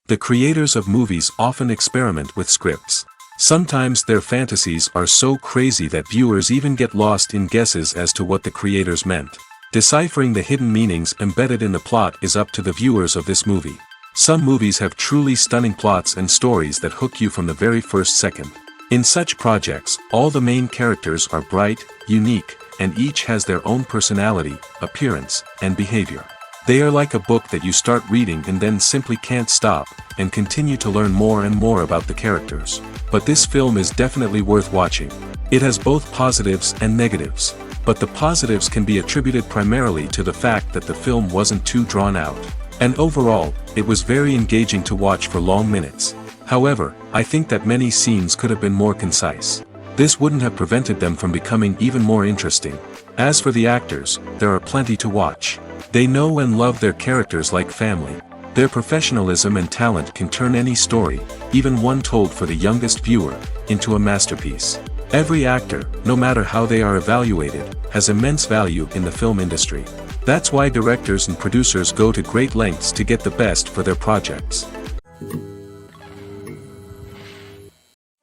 The creators of movies often experiment with scripts. Sometimes their fantasies are so crazy that viewers even get lost in guesses as to what the creators meant. Deciphering the hidden meanings embedded in the plot is up to the viewers of this movie. Some movies have truly stunning plots and stories that hook you from the very first second. In such projects, all the main characters are bright, unique, and each has their own personality, appearance, and behavior. They are like a book that you start reading and then simply can't stop, and continue to learn more and more about the characters. But this film is definitely worth watching. It has both positives and negatives. But the positives can be attributed primarily to the fact that the film wasn't too drawn out. And overall, it was very engaging to watch for long minutes. However, I think that many scenes could have been more concise. This wouldn't have prevented them from becoming even more interesting. As for the actors, there are plenty to watch. They know and love their characters like family. Their professionalism and talent can turn any story, even one told for the youngest viewer, into a masterpiece. Every actor, no matter how they are evaluated, has immense value in the film industry. That's why directors and producers go to great lengths to get the best for their projects.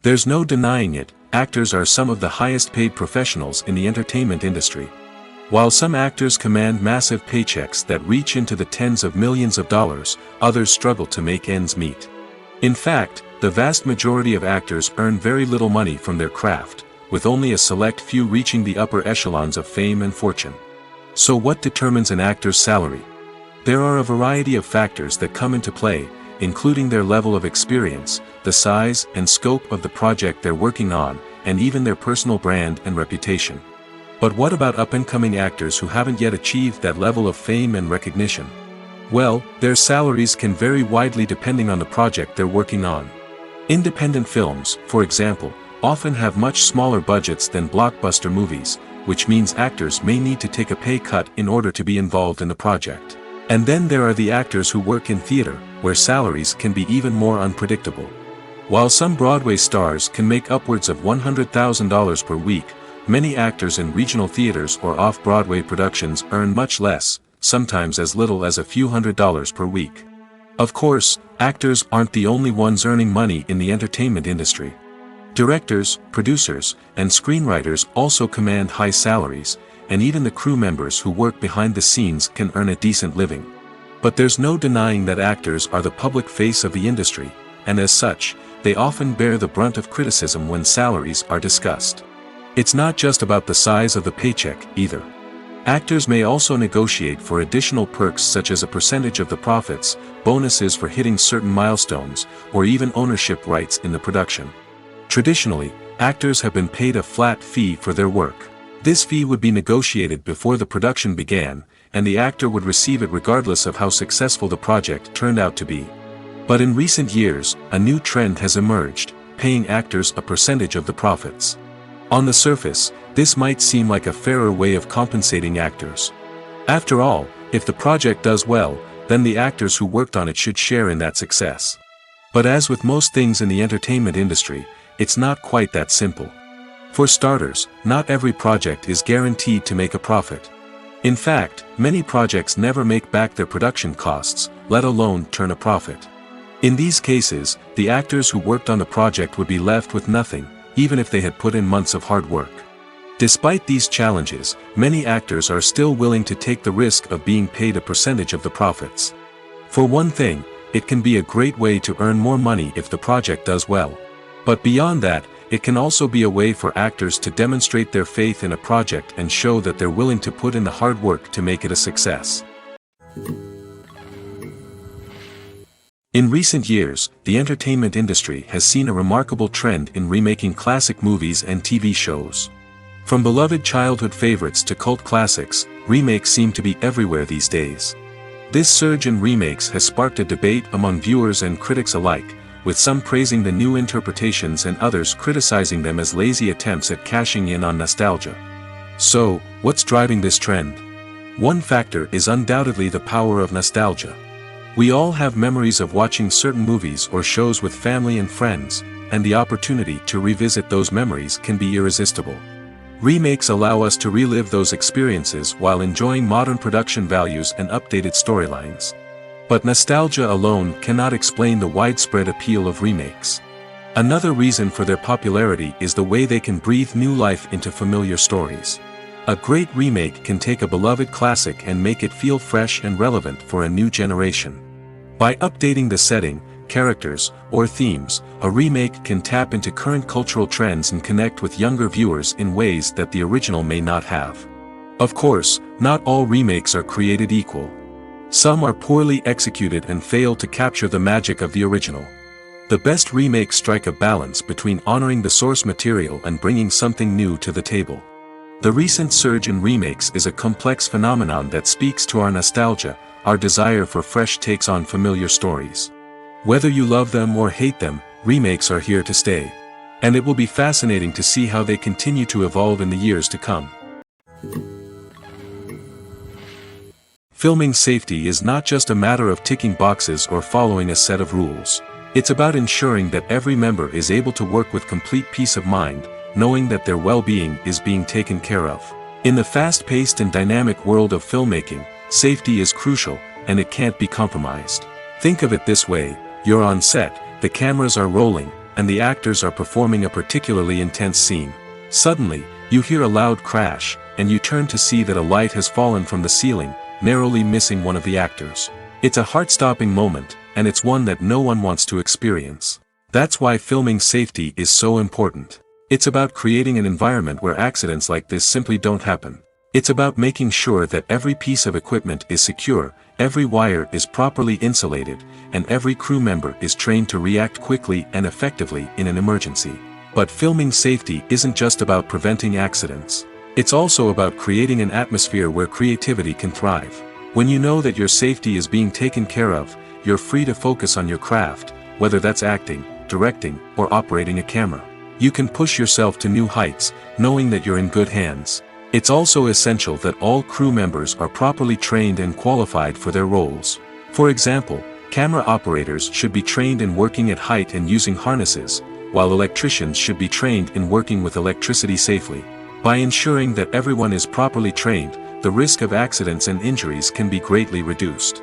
There's no denying it, actors are some of the highest paid professionals in the entertainment industry. While some actors command massive paychecks that reach into the tens of millions of dollars, others struggle to make ends meet. In fact, the vast majority of actors earn very little money from their craft, with only a select few reaching the upper echelons of fame and fortune. So what determines an actor's salary? There are a variety of factors that come into play, including their level of experience, the size and scope of the project they're working on, and even their personal brand and reputation. But what about up-and-coming actors who haven't yet achieved that level of fame and recognition? Well, their salaries can vary widely depending on the project they're working on. Independent films, for example, often have much smaller budgets than blockbuster movies, which means actors may need to take a pay cut in order to be involved in the project. And then there are the actors who work in theater, where salaries can be even more unpredictable. While some Broadway stars can make upwards of $100,000 per week, many actors in regional theaters or off-Broadway productions earn much less, sometimes as little as a few $100s per week. Of course, actors aren't the only ones earning money in the entertainment industry. Directors, producers, and screenwriters also command high salaries, and even the crew members who work behind the scenes can earn a decent living. But there's no denying that actors are the public face of the industry, and as such, they often bear the brunt of criticism when salaries are discussed. It's not just about the size of the paycheck, either. Actors may also negotiate for additional perks such as a percentage of the profits, bonuses for hitting certain milestones, or even ownership rights in the production. Traditionally, actors have been paid a flat fee for their work. This fee would be negotiated before the production began, and the actor would receive it regardless of how successful the project turned out to be. But in recent years, a new trend has emerged, paying actors a percentage of the profits. On the surface, this might seem like a fairer way of compensating actors. After all, if the project does well, then the actors who worked on it should share in that success. But as with most things in the entertainment industry, it's not quite that simple. For starters, not every project is guaranteed to make a profit. In fact, many projects never make back their production costs, let alone turn a profit. In these cases, the actors who worked on the project would be left with nothing, even if they had put in months of hard work. Despite these challenges, many actors are still willing to take the risk of being paid a percentage of the profits. For one thing, it can be a great way to earn more money if the project does well. But beyond that, it can also be a way for actors to demonstrate their faith in a project and show that they're willing to put in the hard work to make it a success. In recent years, the entertainment industry has seen a remarkable trend in remaking classic movies and TV shows. From beloved childhood favorites to cult classics, remakes seem to be everywhere these days. This surge in remakes has sparked a debate among viewers and critics alike, with some praising the new interpretations and others criticizing them as lazy attempts at cashing in on nostalgia. So, what's driving this trend? One factor is undoubtedly the power of nostalgia. We all have memories of watching certain movies or shows with family and friends, and the opportunity to revisit those memories can be irresistible. Remakes allow us to relive those experiences while enjoying modern production values and updated storylines. But nostalgia alone cannot explain the widespread appeal of remakes. Another reason for their popularity is the way they can breathe new life into familiar stories. A great remake can take a beloved classic and make it feel fresh and relevant for a new generation. By updating the setting, characters, or themes, a remake can tap into current cultural trends and connect with younger viewers in ways that the original may not have. Of course, not all remakes are created equal. Some are poorly executed and fail to capture the magic of the original. The best remakes strike a balance between honoring the source material and bringing something new to the table. The recent surge in remakes is a complex phenomenon that speaks to our nostalgia, our desire for fresh takes on familiar stories. Whether you love them or hate them, remakes are here to stay. And it will be fascinating to see how they continue to evolve in the years to come. Filming safety is not just a matter of ticking boxes or following a set of rules. It's about ensuring that every member is able to work with complete peace of mind, knowing that their well-being is being taken care of. In the fast-paced and dynamic world of filmmaking, safety is crucial, and it can't be compromised. Think of it this way: you're on set, the cameras are rolling, and the actors are performing a particularly intense scene. Suddenly, you hear a loud crash, and you turn to see that a light has fallen from the ceiling, narrowly missing one of the actors. It's a heart-stopping moment, and it's one that no one wants to experience. That's why filming safety is so important. It's about creating an environment where accidents like this simply don't happen. It's about making sure that every piece of equipment is secure, every wire is properly insulated, and every crew member is trained to react quickly and effectively in an emergency. But filming safety isn't just about preventing accidents. It's also about creating an atmosphere where creativity can thrive. When you know that your safety is being taken care of, you're free to focus on your craft, whether that's acting, directing, or operating a camera. You can push yourself to new heights, knowing that you're in good hands. It's also essential that all crew members are properly trained and qualified for their roles. For example, camera operators should be trained in working at height and using harnesses, while electricians should be trained in working with electricity safely. By ensuring that everyone is properly trained, the risk of accidents and injuries can be greatly reduced.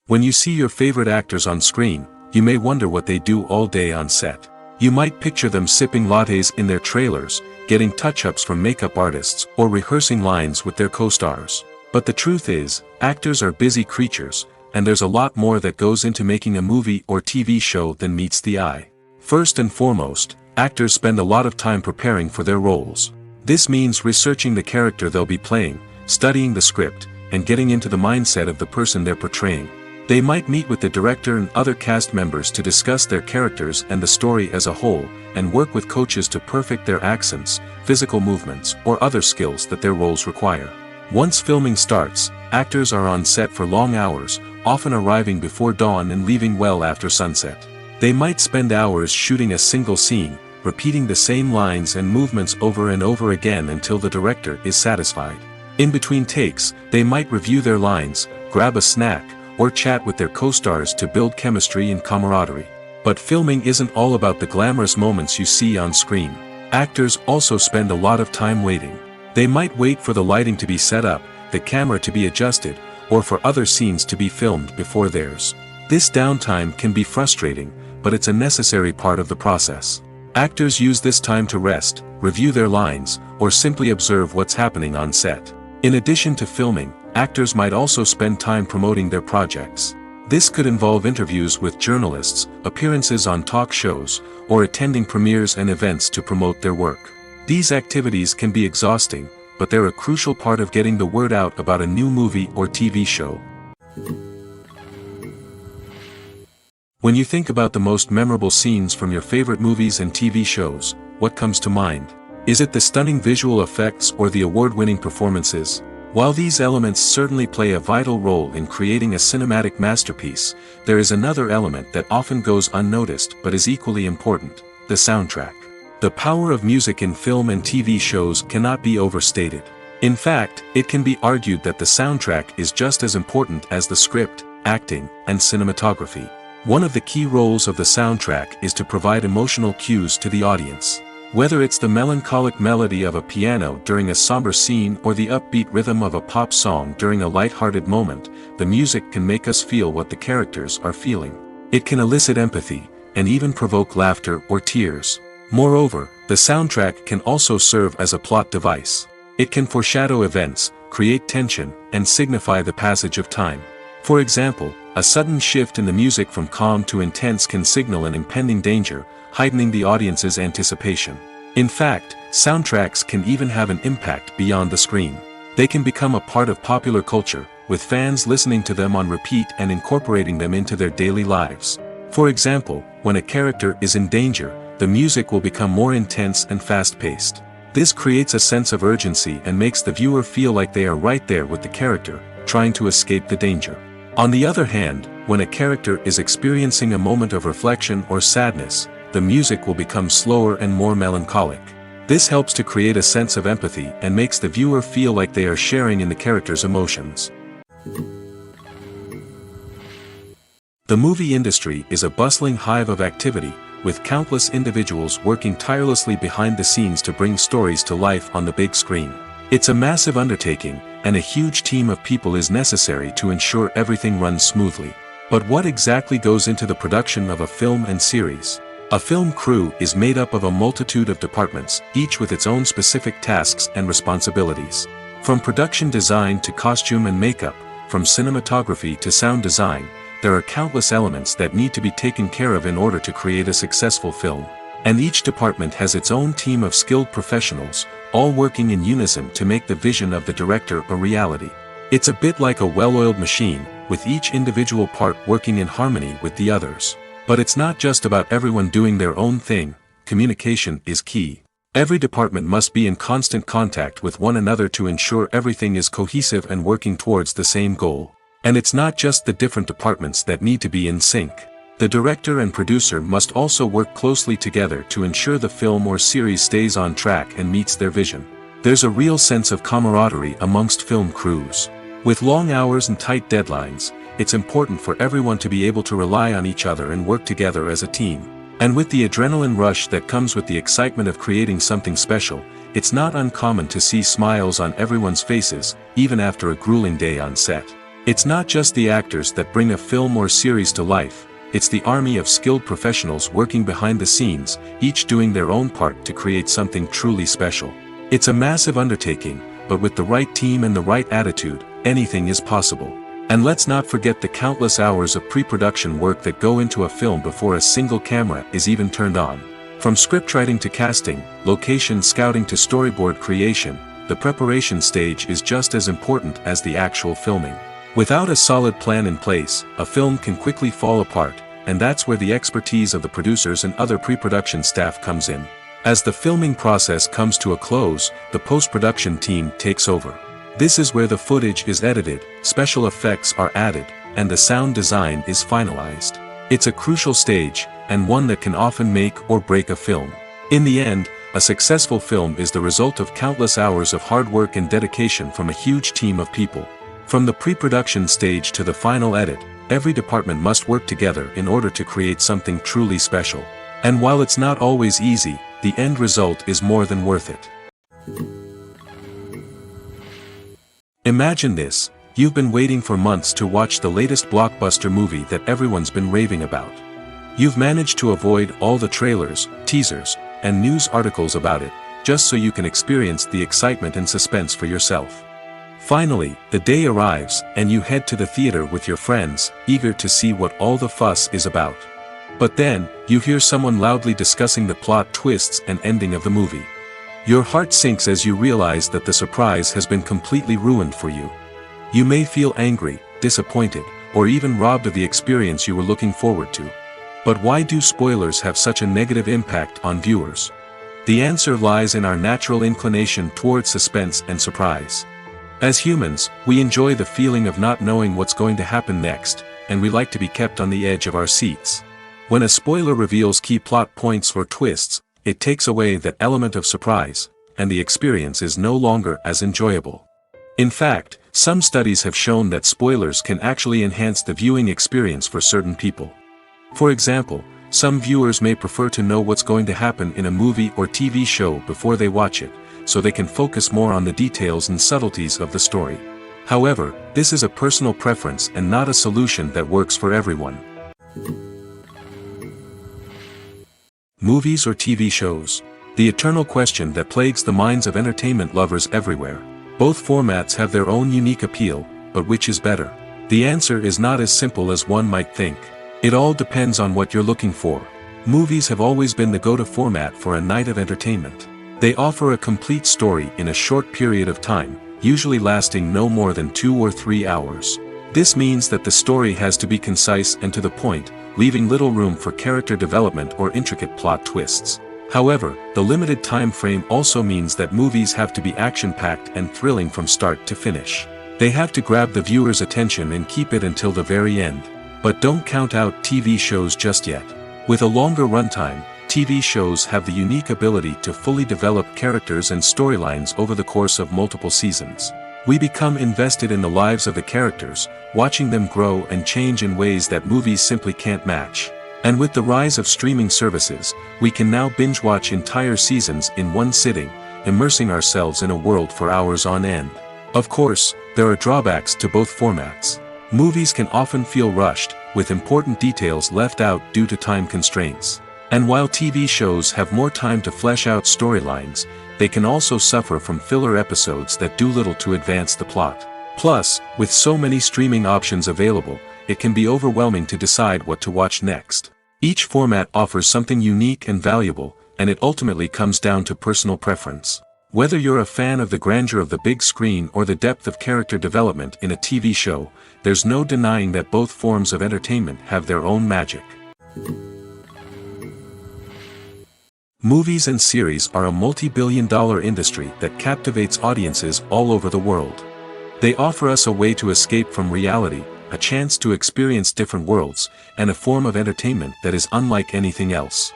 When you see your favorite actors on screen, you may wonder what they do all day on set. You might picture them sipping lattes in their trailers, getting touch-ups from makeup artists, or rehearsing lines with their co-stars. But the truth is, actors are busy creatures, and there's a lot more that goes into making a movie or TV show than meets the eye. First and foremost, actors spend a lot of time preparing for their roles. This means researching the character they'll be playing, studying the script, and getting into the mindset of the person they're portraying. They might meet with the director and other cast members to discuss their characters and the story as a whole, and work with coaches to perfect their accents, physical movements, or other skills that their roles require. Once filming starts, actors are on set for long hours, often arriving before dawn and leaving well after sunset. They might spend hours shooting a single scene, repeating the same lines and movements over and over again until the director is satisfied. In between takes, they might review their lines, grab a snack, or chat with their co-stars to build chemistry and camaraderie. But filming isn't all about the glamorous moments you see on screen. Actors also spend a lot of time waiting. They might wait for the lighting to be set up, the camera to be adjusted, or for other scenes to be filmed before theirs. This downtime can be frustrating, but it's a necessary part of the process. Actors use this time to rest, review their lines, or simply observe what's happening on set. In addition to filming, actors might also spend time promoting their projects. This could involve interviews with journalists, appearances on talk shows, or attending premieres and events to promote their work. These activities can be exhausting, but they're a crucial part of getting the word out about a new movie or TV show. When you think about the most memorable scenes from your favorite movies and TV shows, what comes to mind? Is it the stunning visual effects or the award-winning performances? While these elements certainly play a vital role in creating a cinematic masterpiece, there is another element that often goes unnoticed but is equally important: the soundtrack. The power of music in film and TV shows cannot be overstated. In fact, it can be argued that the soundtrack is just as important as the script, acting, and cinematography. One of the key roles of the soundtrack is to provide emotional cues to the audience. Whether it's the melancholic melody of a piano during a somber scene or the upbeat rhythm of a pop song during a light-hearted moment, the music can make us feel what the characters are feeling. It can elicit empathy, and even provoke laughter or tears. Moreover, the soundtrack can also serve as a plot device. It can foreshadow events, create tension, and signify the passage of time. For example, a sudden shift in the music from calm to intense can signal an impending danger, heightening the audience's anticipation. In fact, soundtracks can even have an impact beyond the screen. They can become a part of popular culture, with fans listening to them on repeat and incorporating them into their daily lives. For example, when a character is in danger, the music will become more intense and fast-paced. This creates a sense of urgency and makes the viewer feel like they are right there with the character, trying to escape the danger. On the other hand, when a character is experiencing a moment of reflection or sadness, the music will become slower and more melancholic. This helps to create a sense of empathy and makes the viewer feel like they are sharing in the character's emotions. The movie industry is a bustling hive of activity, with countless individuals working tirelessly behind the scenes to bring stories to life on the big screen. It's a massive undertaking, and a huge team of people is necessary to ensure everything runs smoothly. But what exactly goes into the production of a film and series? A film crew is made up of a multitude of departments, each with its own specific tasks and responsibilities. From production design to costume and makeup, from cinematography to sound design, there are countless elements that need to be taken care of in order to create a successful film. And each department has its own team of skilled professionals, all working in unison to make the vision of the director a reality. It's a bit like a well-oiled machine, with each individual part working in harmony with the others. But it's not just about everyone doing their own thing. Communication is key. Every department must be in constant contact with one another to ensure everything is cohesive and working towards the same goal. And it's not just the different departments that need to be in sync. The director and producer must also work closely together to ensure the film or series stays on track and meets their vision. There's a real sense of camaraderie amongst film crews. With long hours and tight deadlines, it's important for everyone to be able to rely on each other and work together as a team. And with the adrenaline rush that comes with the excitement of creating something special, it's not uncommon to see smiles on everyone's faces, even after a grueling day on set. It's not just the actors that bring a film or series to life, it's the army of skilled professionals working behind the scenes, each doing their own part to create something truly special. It's a massive undertaking, but with the right team and the right attitude, anything is possible. And let's not forget the countless hours of pre-production work that go into a film before a single camera is even turned on. From scriptwriting to casting, location scouting to storyboard creation, the preparation stage is just as important as the actual filming. Without a solid plan in place, a film can quickly fall apart, and that's where the expertise of the producers and other pre-production staff comes in. As the filming process comes to a close, the post-production team takes over. This is where the footage is edited, special effects are added, and the sound design is finalized. It's a crucial stage, and one that can often make or break a film. In the end, a successful film is the result of countless hours of hard work and dedication from a huge team of people. From the pre-production stage to the final edit, every department must work together in order to create something truly special. And while it's not always easy, the end result is more than worth it. Imagine this, you've been waiting for months to watch the latest blockbuster movie that everyone's been raving about. You've managed to avoid all the trailers, teasers, and news articles about it, just so you can experience the excitement and suspense for yourself. Finally, the day arrives, and you head to the theater with your friends, eager to see what all the fuss is about. But then, you hear someone loudly discussing the plot twists and ending of the movie. Your heart sinks as you realize that the surprise has been completely ruined for you. You may feel angry, disappointed, or even robbed of the experience you were looking forward to. But why do spoilers have such a negative impact on viewers? The answer lies in our natural inclination toward suspense and surprise. As humans, we enjoy the feeling of not knowing what's going to happen next, and we like to be kept on the edge of our seats. When a spoiler reveals key plot points or twists, it takes away that element of surprise, and the experience is no longer as enjoyable. In fact, some studies have shown that spoilers can actually enhance the viewing experience for certain people. For example, some viewers may prefer to know what's going to happen in a movie or TV show before they watch it, so they can focus more on the details and subtleties of the story. However, this is a personal preference and not a solution that works for everyone. Movies or TV shows? The eternal question that plagues the minds of entertainment lovers everywhere. Both formats have their own unique appeal, but which is better? The answer is not as simple as one might think. It all depends on what you're looking for. Movies have always been the go-to format for a night of entertainment. They offer a complete story in a short period of time, usually lasting no more than 2 or 3 hours. This means that the story has to be concise and to the point, leaving little room for character development or intricate plot twists. However, the limited time frame also means that movies have to be action-packed and thrilling from start to finish. They have to grab the viewer's attention and keep it until the very end. But don't count out TV shows just yet. With a longer runtime, TV shows have the unique ability to fully develop characters and storylines over the course of multiple seasons. We become invested in the lives of the characters, watching them grow and change in ways that movies simply can't match. And with the rise of streaming services, we can now binge-watch entire seasons in one sitting, immersing ourselves in a world for hours on end. Of course, there are drawbacks to both formats. Movies can often feel rushed, with important details left out due to time constraints. And while TV shows have more time to flesh out storylines, they can also suffer from filler episodes that do little to advance the plot. Plus, with so many streaming options available, it can be overwhelming to decide what to watch next. Each format offers something unique and valuable, and it ultimately comes down to personal preference. Whether you're a fan of the grandeur of the big screen or the depth of character development in a TV show, there's no denying that both forms of entertainment have their own magic. Movies and series are a multi-billion-dollar industry that captivates audiences all over the world. They offer us a way to escape from reality, a chance to experience different worlds, and a form of entertainment that is unlike anything else.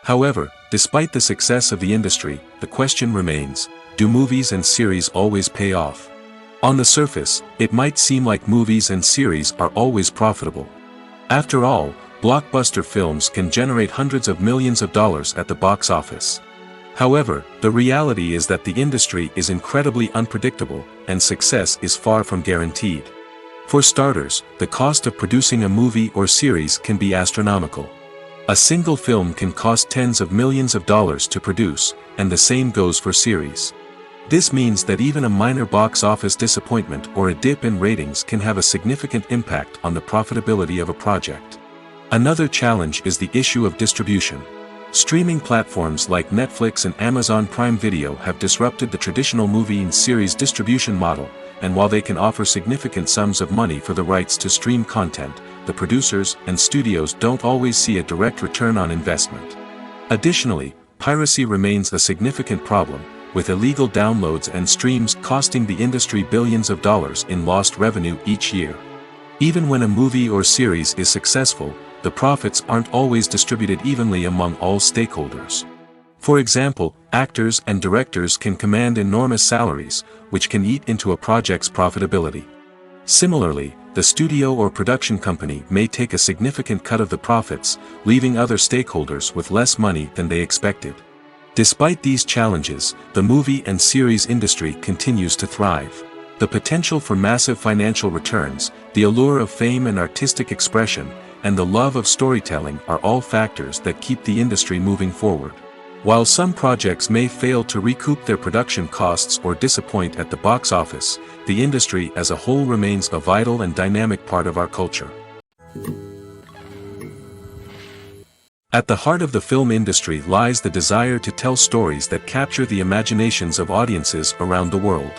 However, despite the success of the industry, the question remains, do movies and series always pay off? On the surface, it might seem like movies and series are always profitable. After all, blockbuster films can generate hundreds of millions of dollars at the box office. However, the reality is that the industry is incredibly unpredictable, and success is far from guaranteed. For starters, the cost of producing a movie or series can be astronomical. A single film can cost tens of millions of dollars to produce, and the same goes for series. This means that even a minor box office disappointment or a dip in ratings can have a significant impact on the profitability of a project. Another challenge is the issue of distribution. Streaming platforms like Netflix and Amazon Prime Video have disrupted the traditional movie and series distribution model, and while they can offer significant sums of money for the rights to stream content, the producers and studios don't always see a direct return on investment. Additionally, piracy remains a significant problem, with illegal downloads and streams costing the industry billions of dollars in lost revenue each year. Even when a movie or series is successful, the profits aren't always distributed evenly among all stakeholders. For example, actors and directors can command enormous salaries, which can eat into a project's profitability. Similarly, the studio or production company may take a significant cut of the profits, leaving other stakeholders with less money than they expected. Despite these challenges, the movie and series industry continues to thrive. The potential for massive financial returns, the allure of fame and artistic expression, and the love of storytelling are all factors that keep the industry moving forward. While some projects may fail to recoup their production costs or disappoint at the box office, the industry as a whole remains a vital and dynamic part of our culture. At the heart of the film industry lies the desire to tell stories that capture the imaginations of audiences around the world.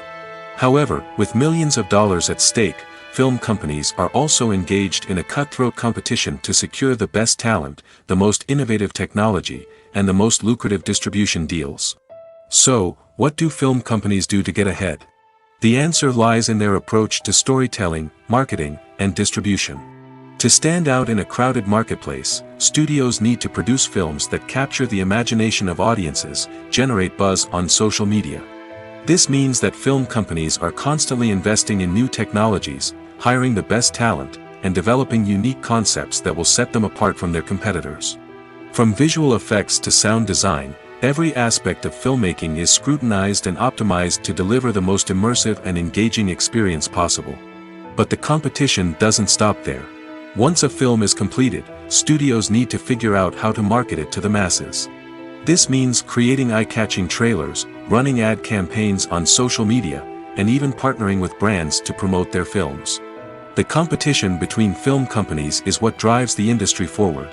However, with millions of dollars at stake, film companies are also engaged in a cutthroat competition to secure the best talent, the most innovative technology, and the most lucrative distribution deals. So, what do film companies do to get ahead? The answer lies in their approach to storytelling, marketing, and distribution. To stand out in a crowded marketplace, studios need to produce films that capture the imagination of audiences, generate buzz on social media. This means that film companies are constantly investing in new technologies, hiring the best talent, and developing unique concepts that will set them apart from their competitors. From visual effects to sound design, every aspect of filmmaking is scrutinized and optimized to deliver the most immersive and engaging experience possible. But the competition doesn't stop there. Once a film is completed, studios need to figure out how to market it to the masses. This means creating eye-catching trailers, running ad campaigns on social media, and even partnering with brands to promote their films. The competition between film companies is what drives the industry forward.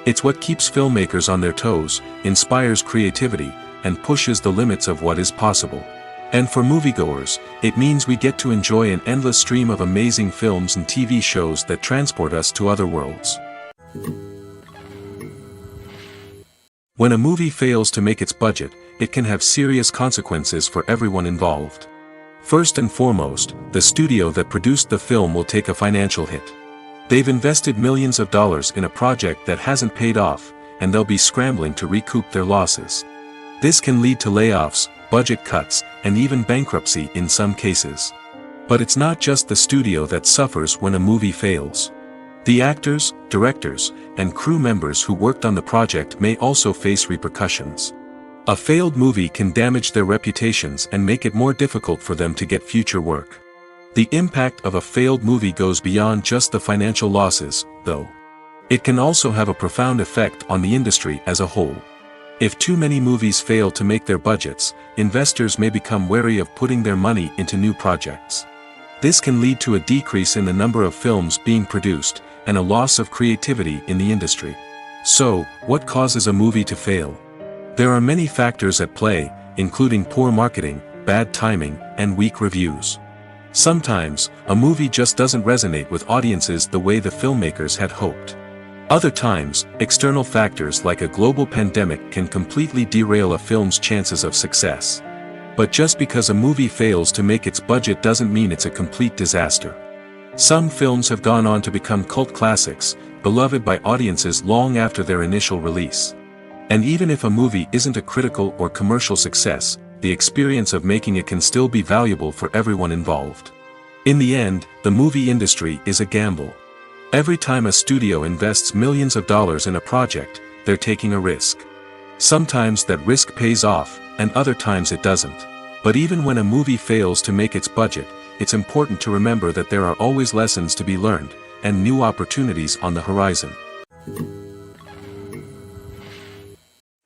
It's what keeps filmmakers on their toes, inspires creativity, and pushes the limits of what is possible. And for moviegoers, it means we get to enjoy an endless stream of amazing films and TV shows that transport us to other worlds. When a movie fails to make its budget, it can have serious consequences for everyone involved. First and foremost, the studio that produced the film will take a financial hit. They've invested millions of dollars in a project that hasn't paid off, and they'll be scrambling to recoup their losses. This can lead to layoffs, budget cuts, and even bankruptcy in some cases. But it's not just the studio that suffers when a movie fails. The actors, directors, and crew members who worked on the project may also face repercussions. A failed movie can damage their reputations and make it more difficult for them to get future work. The impact of a failed movie goes beyond just the financial losses, though. It can also have a profound effect on the industry as a whole. If too many movies fail to make their budgets, investors may become wary of putting their money into new projects. This can lead to a decrease in the number of films being produced, and a loss of creativity in the industry. So, what causes a movie to fail? There are many factors at play, including poor marketing, bad timing, and weak reviews. Sometimes, a movie just doesn't resonate with audiences the way the filmmakers had hoped. Other times, external factors like a global pandemic can completely derail a film's chances of success. But just because a movie fails to make its budget doesn't mean it's a complete disaster. Some films have gone on to become cult classics, beloved by audiences long after their initial release. And even if a movie isn't a critical or commercial success, the experience of making it can still be valuable for everyone involved. In the end, the movie industry is a gamble. Every time a studio invests millions of dollars in a project, they're taking a risk. Sometimes that risk pays off, and other times it doesn't. But even when a movie fails to make its budget, it's important to remember that there are always lessons to be learned, and new opportunities on the horizon.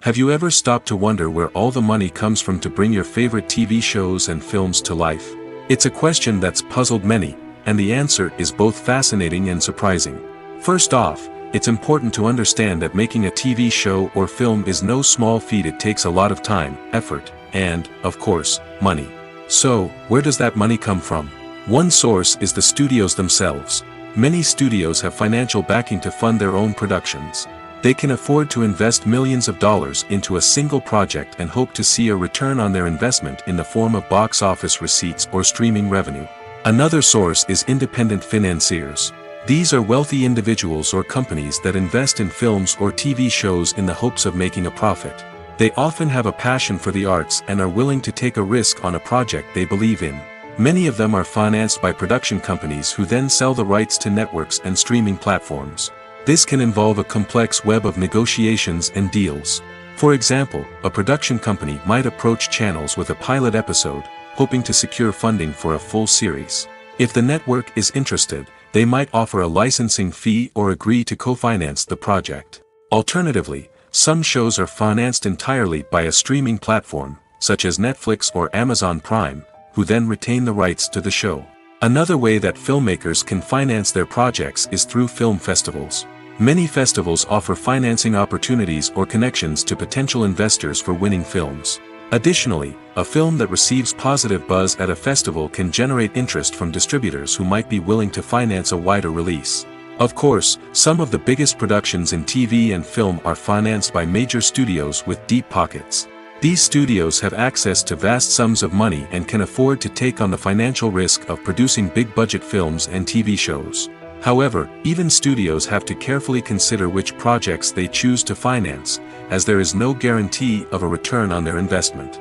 Have you ever stopped to wonder where all the money comes from to bring your favorite TV shows and films to life? It's a question that's puzzled many, and the answer is both fascinating and surprising. First off, it's important to understand that making a TV show or film is no small feat. It takes a lot of time, effort, and, of course, money. So, where does that money come from? One source is the studios themselves. Many studios have financial backing to fund their own productions. They can afford to invest millions of dollars into a single project and hope to see a return on their investment in the form of box office receipts or streaming revenue. Another source is independent financiers. These are wealthy individuals or companies that invest in films or TV shows in the hopes of making a profit. They often have a passion for the arts and are willing to take a risk on a project they believe in. Many of them are financed by production companies who then sell the rights to networks and streaming platforms. This can involve a complex web of negotiations and deals. For example, a production company might approach channels with a pilot episode, hoping to secure funding for a full series. If the network is interested, they might offer a licensing fee or agree to co-finance the project. Alternatively, some shows are financed entirely by a streaming platform, such as Netflix or Amazon Prime, who then retain the rights to the show. Another way that filmmakers can finance their projects is through film festivals. Many festivals offer financing opportunities or connections to potential investors for winning films. Additionally, a film that receives positive buzz at a festival can generate interest from distributors who might be willing to finance a wider release. Of course, some of the biggest productions in TV and film are financed by major studios with deep pockets. These studios have access to vast sums of money and can afford to take on the financial risk of producing big-budget films and TV shows. However, even studios have to carefully consider which projects they choose to finance, as there is no guarantee of a return on their investment.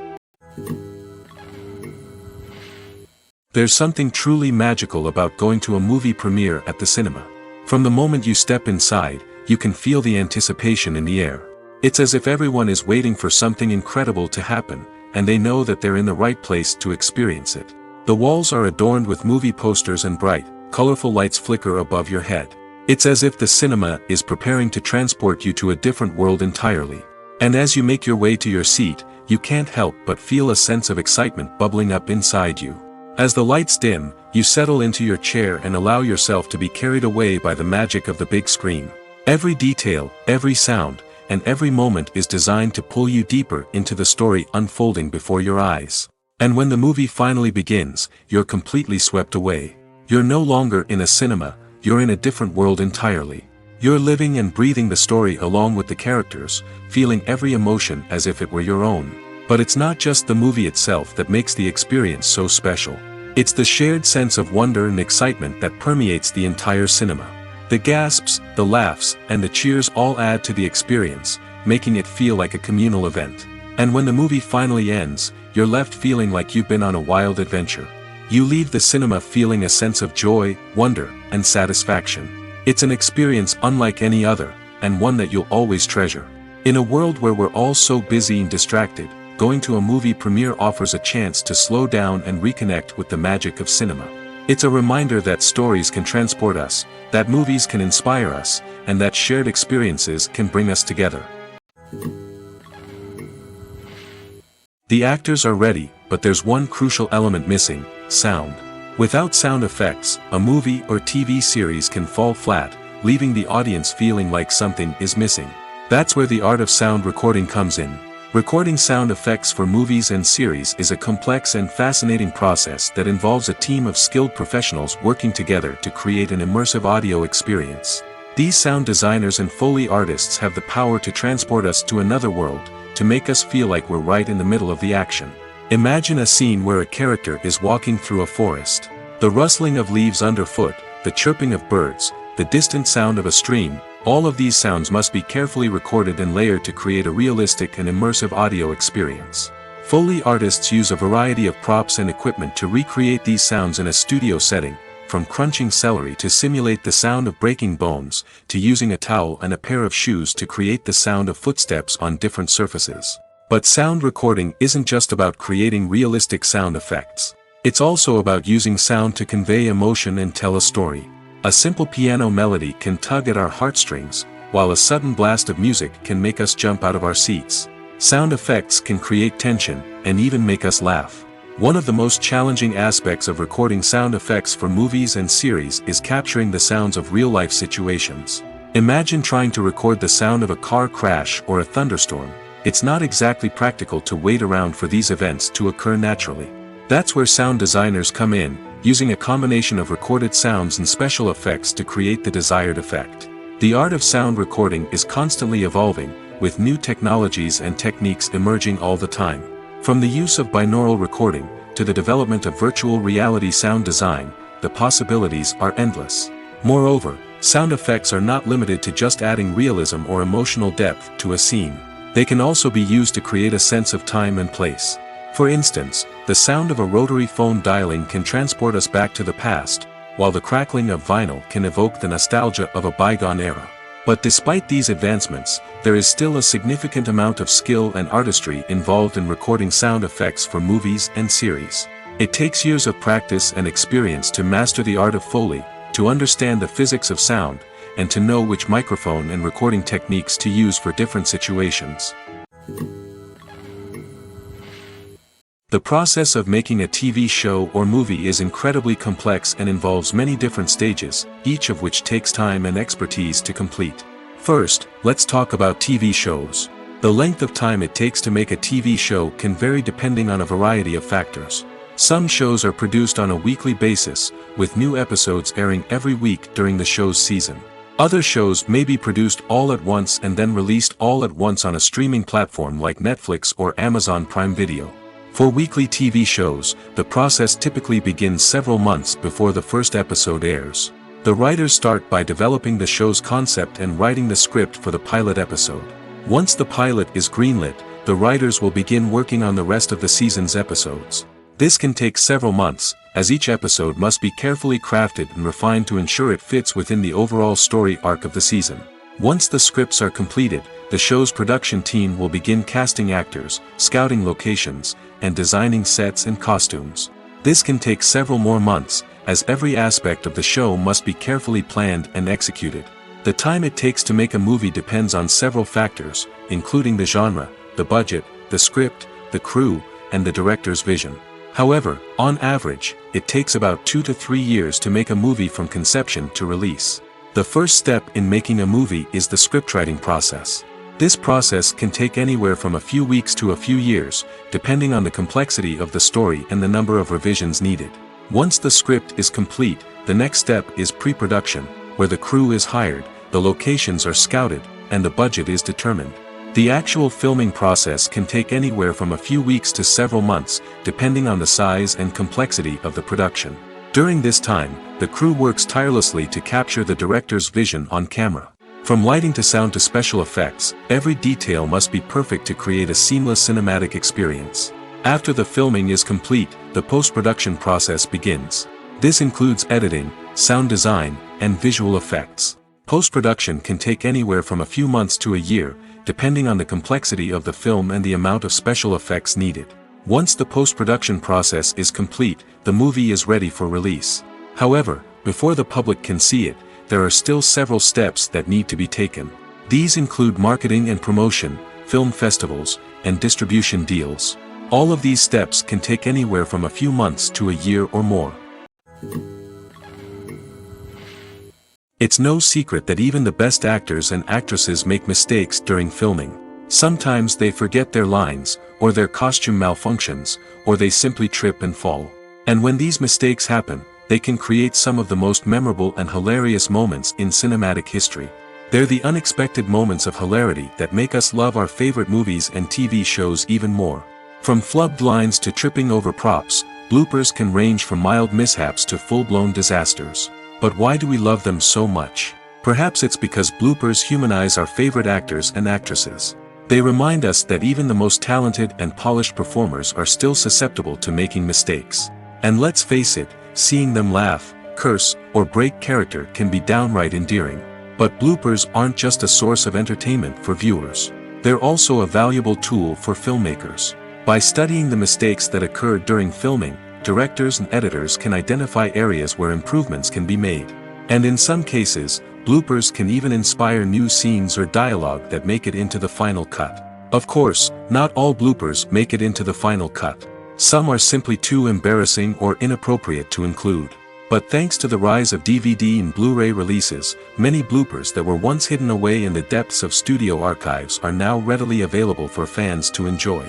There's something truly magical about going to a movie premiere at the cinema. From the moment you step inside, you can feel the anticipation in the air. It's as if everyone is waiting for something incredible to happen, and they know that they're in the right place to experience it. The walls are adorned with movie posters and bright, colorful lights flicker above your head. It's as if the cinema is preparing to transport you to a different world entirely. And as you make your way to your seat, you can't help but feel a sense of excitement bubbling up inside you. As the lights dim, you settle into your chair and allow yourself to be carried away by the magic of the big screen. Every detail, every sound, and every moment is designed to pull you deeper into the story unfolding before your eyes. And when the movie finally begins, you're completely swept away. You're no longer in a cinema, you're in a different world entirely. You're living and breathing the story along with the characters, feeling every emotion as if it were your own. But it's not just the movie itself that makes the experience so special. It's the shared sense of wonder and excitement that permeates the entire cinema. The gasps, the laughs, and the cheers all add to the experience, making it feel like a communal event. And when the movie finally ends, you're left feeling like you've been on a wild adventure. You leave the cinema feeling a sense of joy, wonder, and satisfaction. It's an experience unlike any other, and one that you'll always treasure. In a world where we're all so busy and distracted, going to a movie premiere offers a chance to slow down and reconnect with the magic of cinema. It's a reminder that stories can transport us, that movies can inspire us, and that shared experiences can bring us together. The actors are ready, but there's one crucial element missing: sound. Without sound effects, a movie or TV series can fall flat, leaving the audience feeling like something is missing. That's where the art of sound recording comes in. Recording sound effects for movies and series is a complex and fascinating process that involves a team of skilled professionals working together to create an immersive audio experience. These sound designers and Foley artists have the power to transport us to another world, to make us feel like we're right in the middle of the action. Imagine a scene where a character is walking through a forest. The rustling of leaves underfoot, the chirping of birds, the distant sound of a stream, all of these sounds must be carefully recorded and layered to create a realistic and immersive audio experience. Foley artists use a variety of props and equipment to recreate these sounds in a studio setting, from crunching celery to simulate the sound of breaking bones, to using a towel and a pair of shoes to create the sound of footsteps on different surfaces. But sound recording isn't just about creating realistic sound effects. It's also about using sound to convey emotion and tell a story. A simple piano melody can tug at our heartstrings, while a sudden blast of music can make us jump out of our seats. Sound effects can create tension, and even make us laugh. One of the most challenging aspects of recording sound effects for movies and series is capturing the sounds of real-life situations. Imagine trying to record the sound of a car crash or a thunderstorm. It's not exactly practical to wait around for these events to occur naturally. That's where sound designers come in, using a combination of recorded sounds and special effects to create the desired effect. The art of sound recording is constantly evolving, with new technologies and techniques emerging all the time. From the use of binaural recording, to the development of virtual reality sound design, the possibilities are endless. Moreover, sound effects are not limited to just adding realism or emotional depth to a scene. They can also be used to create a sense of time and place. For instance, the sound of a rotary phone dialing can transport us back to the past, while the crackling of vinyl can evoke the nostalgia of a bygone era. But despite these advancements, there is still a significant amount of skill and artistry involved in recording sound effects for movies and series. It takes years of practice and experience to master the art of Foley, to understand the physics of sound, and to know which microphone and recording techniques to use for different situations. The process of making a TV show or movie is incredibly complex and involves many different stages, each of which takes time and expertise to complete. First, let's talk about TV shows. The length of time it takes to make a TV show can vary depending on a variety of factors. Some shows are produced on a weekly basis, with new episodes airing every week during the show's season. Other shows may be produced all at once and then released all at once on a streaming platform like Netflix or Amazon Prime Video. For weekly TV shows, the process typically begins several months before the first episode airs. The writers start by developing the show's concept and writing the script for the pilot episode. Once the pilot is greenlit, the writers will begin working on the rest of the season's episodes. This can take several months, as each episode must be carefully crafted and refined to ensure it fits within the overall story arc of the season. Once the scripts are completed, the show's production team will begin casting actors, scouting locations, and designing sets and costumes. This can take several more months, as every aspect of the show must be carefully planned and executed. The time it takes to make a movie depends on several factors, including the genre, the budget, the script, the crew, and the director's vision. However, on average, it takes about 2 to 3 years to make a movie from conception to release. The first step in making a movie is the scriptwriting process. This process can take anywhere from a few weeks to a few years, depending on the complexity of the story and the number of revisions needed. Once the script is complete, the next step is pre-production, where the crew is hired, the locations are scouted, and the budget is determined. The actual filming process can take anywhere from a few weeks to several months, depending on the size and complexity of the production. During this time, the crew works tirelessly to capture the director's vision on camera. From lighting to sound to special effects, every detail must be perfect to create a seamless cinematic experience. After the filming is complete, the post-production process begins. This includes editing, sound design, and visual effects. Post-production can take anywhere from a few months to a year, depending on the complexity of the film and the amount of special effects needed. Once the post-production process is complete, the movie is ready for release. However, before the public can see it, there are still several steps that need to be taken. These include marketing and promotion, film festivals, and distribution deals. All of these steps can take anywhere from a few months to a year or more. It's no secret that even the best actors and actresses make mistakes during filming. Sometimes they forget their lines, or their costume malfunctions, or they simply trip and fall. And when these mistakes happen, they can create some of the most memorable and hilarious moments in cinematic history. They're the unexpected moments of hilarity that make us love our favorite movies and TV shows even more. From flubbed lines to tripping over props, bloopers can range from mild mishaps to full-blown disasters. But why do we love them so much? Perhaps it's because bloopers humanize our favorite actors and actresses. They remind us that even the most talented and polished performers are still susceptible to making mistakes. And let's face it, seeing them laugh, curse, or break character can be downright endearing. But bloopers aren't just a source of entertainment for viewers. They're also a valuable tool for filmmakers. By studying the mistakes that occurred during filming, directors and editors can identify areas where improvements can be made. And in some cases, bloopers can even inspire new scenes or dialogue that make it into the final cut. Of course, not all bloopers make it into the final cut. Some are simply too embarrassing or inappropriate to include. But thanks to the rise of DVD and Blu-ray releases, many bloopers that were once hidden away in the depths of studio archives are now readily available for fans to enjoy.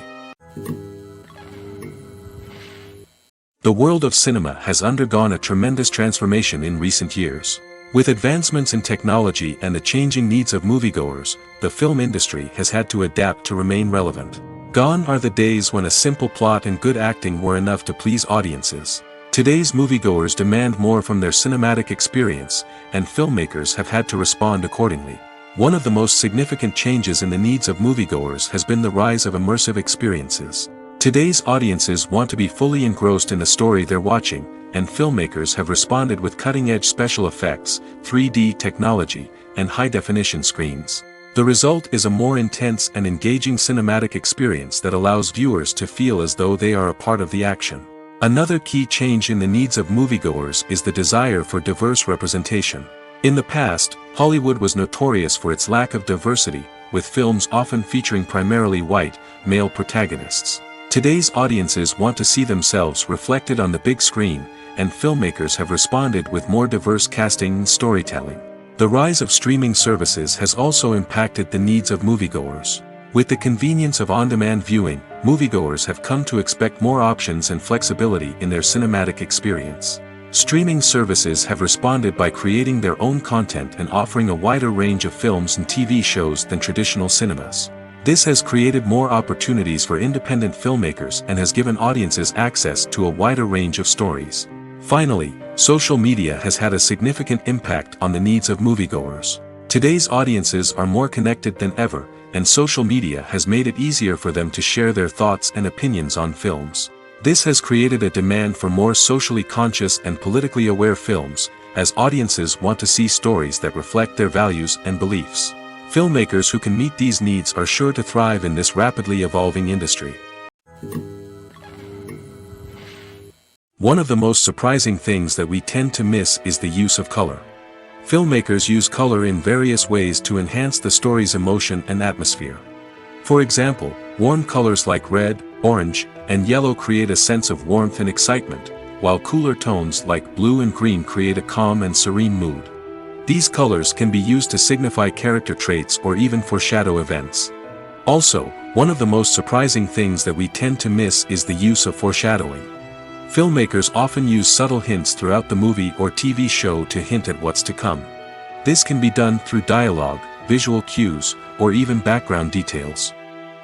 The world of cinema has undergone a tremendous transformation in recent years. With advancements in technology and the changing needs of moviegoers, the film industry has had to adapt to remain relevant. Gone are the days when a simple plot and good acting were enough to please audiences. Today's moviegoers demand more from their cinematic experience, and filmmakers have had to respond accordingly. One of the most significant changes in the needs of moviegoers has been the rise of immersive experiences. Today's audiences want to be fully engrossed in the story they're watching, and filmmakers have responded with cutting-edge special effects, 3D technology, and high-definition screens. The result is a more intense and engaging cinematic experience that allows viewers to feel as though they are a part of the action. Another key change in the needs of moviegoers is the desire for diverse representation. In the past, Hollywood was notorious for its lack of diversity, with films often featuring primarily white, male protagonists. Today's audiences want to see themselves reflected on the big screen, and filmmakers have responded with more diverse casting and storytelling. The rise of streaming services has also impacted the needs of moviegoers. With the convenience of on-demand viewing, moviegoers have come to expect more options and flexibility in their cinematic experience. Streaming services have responded by creating their own content and offering a wider range of films and TV shows than traditional cinemas. This has created more opportunities for independent filmmakers and has given audiences access to a wider range of stories. Finally, social media has had a significant impact on the needs of moviegoers. Today's audiences are more connected than ever, and social media has made it easier for them to share their thoughts and opinions on films. This has created a demand for more socially conscious and politically aware films, as audiences want to see stories that reflect their values and beliefs. Filmmakers who can meet these needs are sure to thrive in this rapidly evolving industry. One of the most surprising things that we tend to miss is the use of color. Filmmakers use color in various ways to enhance the story's emotion and atmosphere. For example, warm colors like red, orange, and yellow create a sense of warmth and excitement, while cooler tones like blue and green create a calm and serene mood. These colors can be used to signify character traits or even foreshadow events. Also, one of the most surprising things that we tend to miss is the use of foreshadowing. Filmmakers often use subtle hints throughout the movie or TV show to hint at what's to come. This can be done through dialogue, visual cues, or even background details.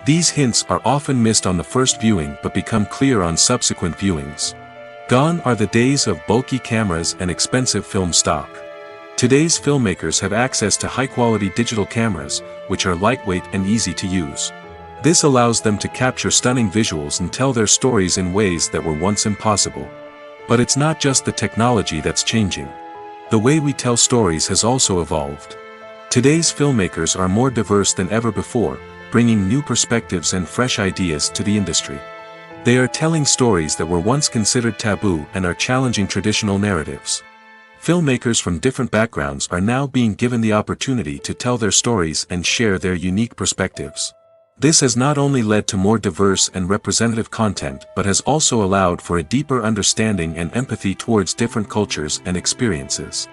These hints are often missed on the first viewing but become clear on subsequent viewings. Gone are the days of bulky cameras and expensive film stock. Today's filmmakers have access to high-quality digital cameras, which are lightweight and easy to use. This allows them to capture stunning visuals and tell their stories in ways that were once impossible. But it's not just the technology that's changing. The way we tell stories has also evolved. Today's filmmakers are more diverse than ever before, bringing new perspectives and fresh ideas to the industry. They are telling stories that were once considered taboo and are challenging traditional narratives. Filmmakers from different backgrounds are now being given the opportunity to tell their stories and share their unique perspectives. This has not only led to more diverse and representative content but has also allowed for a deeper understanding and empathy towards different cultures and experiences.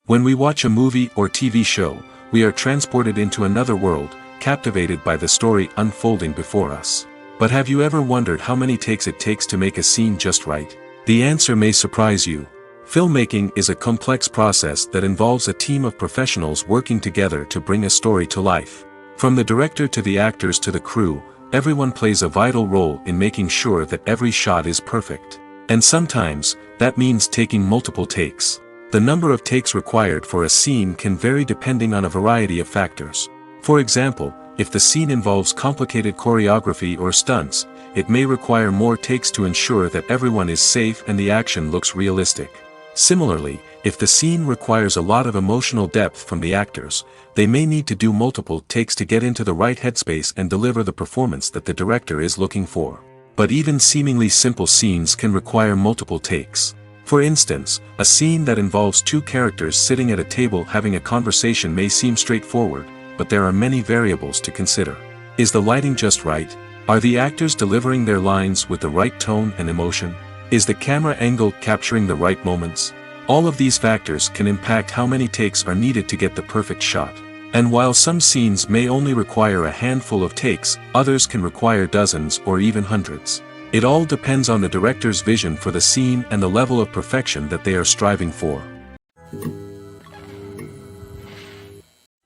When we watch a movie or TV show, we are transported into another world, captivated by the story unfolding before us. But have you ever wondered how many takes it takes to make a scene just right? The answer may surprise you. Filmmaking is a complex process that involves a team of professionals working together to bring a story to life. From the director to the actors to the crew, everyone plays a vital role in making sure that every shot is perfect. And sometimes, that means taking multiple takes. The number of takes required for a scene can vary depending on a variety of factors. For example, if the scene involves complicated choreography or stunts, it may require more takes to ensure that everyone is safe and the action looks realistic. Similarly, if the scene requires a lot of emotional depth from the actors, they may need to do multiple takes to get into the right headspace and deliver the performance that the director is looking for. But even seemingly simple scenes can require multiple takes. For instance, a scene that involves two characters sitting at a table having a conversation may seem straightforward, but there are many variables to consider. Is the lighting just right? Are the actors delivering their lines with the right tone and emotion? Is the camera angle capturing the right moments? All of these factors can impact how many takes are needed to get the perfect shot. And while some scenes may only require a handful of takes, others can require dozens or even hundreds. It all depends on the director's vision for the scene and the level of perfection that they are striving for.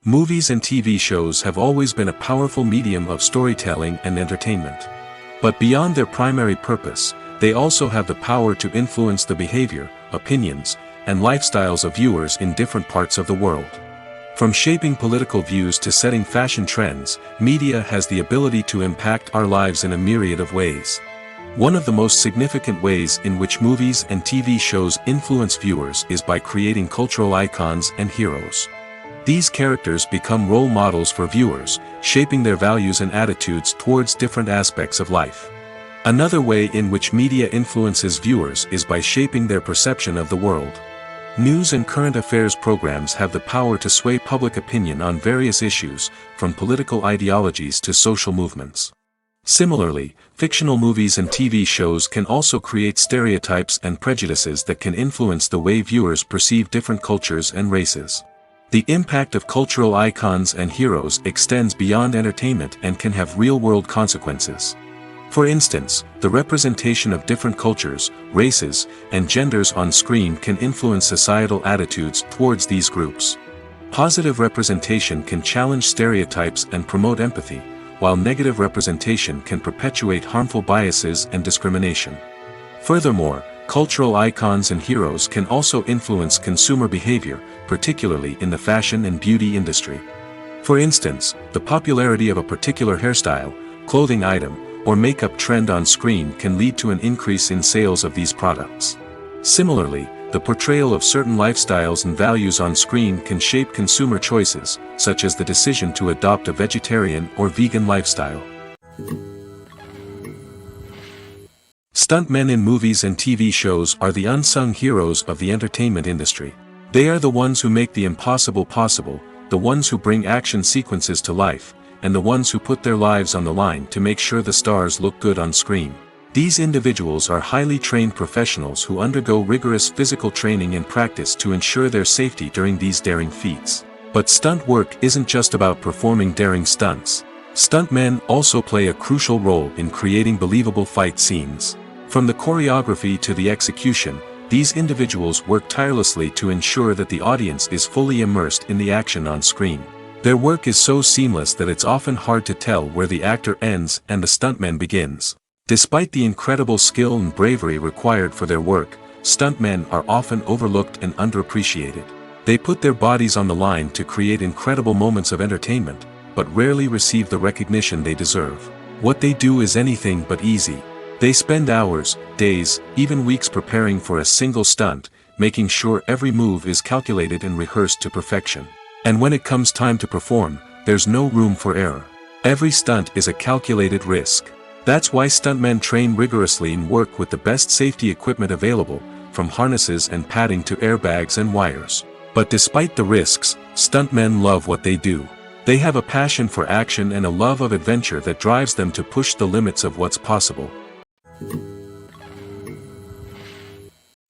Movies and TV shows have always been a powerful medium of storytelling and entertainment. But beyond their primary purpose, they also have the power to influence the behavior, opinions, and lifestyles of viewers in different parts of the world. From shaping political views to setting fashion trends, media has the ability to impact our lives in a myriad of ways. One of the most significant ways in which movies and TV shows influence viewers is by creating cultural icons and heroes. These characters become role models for viewers, shaping their values and attitudes towards different aspects of life. Another way in which media influences viewers is by shaping their perception of the world. News and current affairs programs have the power to sway public opinion on various issues, from political ideologies to social movements. Similarly, fictional movies and TV shows can also create stereotypes and prejudices that can influence the way viewers perceive different cultures and races. The impact of cultural icons and heroes extends beyond entertainment and can have real-world consequences. For instance, the representation of different cultures, races, and genders on screen can influence societal attitudes towards these groups. Positive representation can challenge stereotypes and promote empathy, while negative representation can perpetuate harmful biases and discrimination. Furthermore, cultural icons and heroes can also influence consumer behavior, particularly in the fashion and beauty industry. For instance, the popularity of a particular hairstyle, clothing item, or makeup trend on screen can lead to an increase in sales of these products. Similarly, the portrayal of certain lifestyles and values on screen can shape consumer choices, such as the decision to adopt a vegetarian or vegan lifestyle. Stuntmen in movies and TV shows are the unsung heroes of the entertainment industry. They are the ones who make the impossible possible, the ones who bring action sequences to life, and the ones who put their lives on the line to make sure the stars look good on screen. These individuals are highly trained professionals who undergo rigorous physical training and practice to ensure their safety during these daring feats. But stunt work isn't just about performing daring stunts. Stuntmen also play a crucial role in creating believable fight scenes. From the choreography to the execution, these individuals work tirelessly to ensure that the audience is fully immersed in the action on screen. Their work is so seamless that it's often hard to tell where the actor ends and the stuntman begins. Despite the incredible skill and bravery required for their work, stuntmen are often overlooked and underappreciated. They put their bodies on the line to create incredible moments of entertainment, but rarely receive the recognition they deserve. What they do is anything but easy. They spend hours, days, even weeks preparing for a single stunt, making sure every move is calculated and rehearsed to perfection. And when it comes time to perform, there's no room for error. Every stunt is a calculated risk. That's why stuntmen train rigorously and work with the best safety equipment available, from harnesses and padding to airbags and wires. But despite the risks, stuntmen love what they do. They have a passion for action and a love of adventure that drives them to push the limits of what's possible.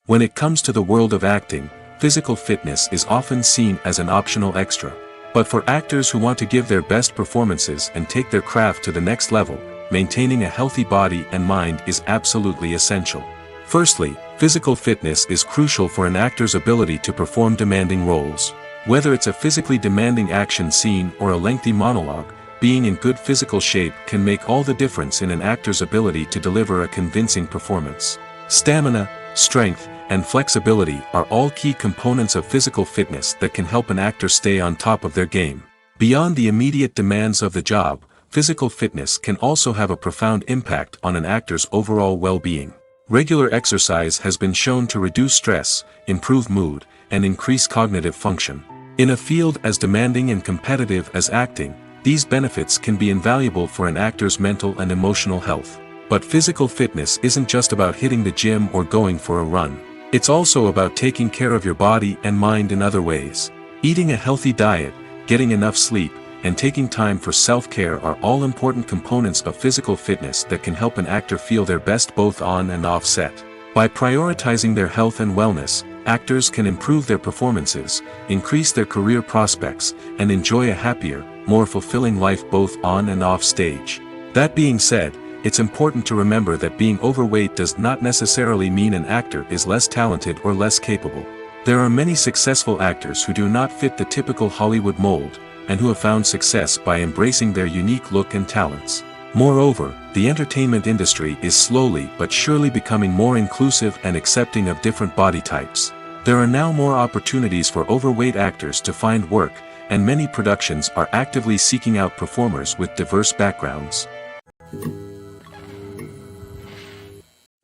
When it comes to the world of acting, physical fitness is often seen as an optional extra. But for actors who want to give their best performances and take their craft to the next level, maintaining a healthy body and mind is absolutely essential. Firstly, physical fitness is crucial for an actor's ability to perform demanding roles. Whether it's a physically demanding action scene or a lengthy monologue, being in good physical shape can make all the difference in an actor's ability to deliver a convincing performance. Stamina, strength, and flexibility are all key components of physical fitness that can help an actor stay on top of their game. Beyond the immediate demands of the job, physical fitness can also have a profound impact on an actor's overall well-being. Regular exercise has been shown to reduce stress, improve mood, and increase cognitive function. In a field as demanding and competitive as acting, these benefits can be invaluable for an actor's mental and emotional health. But physical fitness isn't just about hitting the gym or going for a run. It's also about taking care of your body and mind in other ways. Eating a healthy diet, getting enough sleep, and taking time for self-care are all important components of physical fitness that can help an actor feel their best both on and off set. By prioritizing their health and wellness, actors can improve their performances, increase their career prospects, and enjoy a happier, more fulfilling life both on and off stage. That being said, it's important to remember that being overweight does not necessarily mean an actor is less talented or less capable. There are many successful actors who do not fit the typical Hollywood mold, and who have found success by embracing their unique look and talents. Moreover, the entertainment industry is slowly but surely becoming more inclusive and accepting of different body types. There are now more opportunities for overweight actors to find work, and many productions are actively seeking out performers with diverse backgrounds.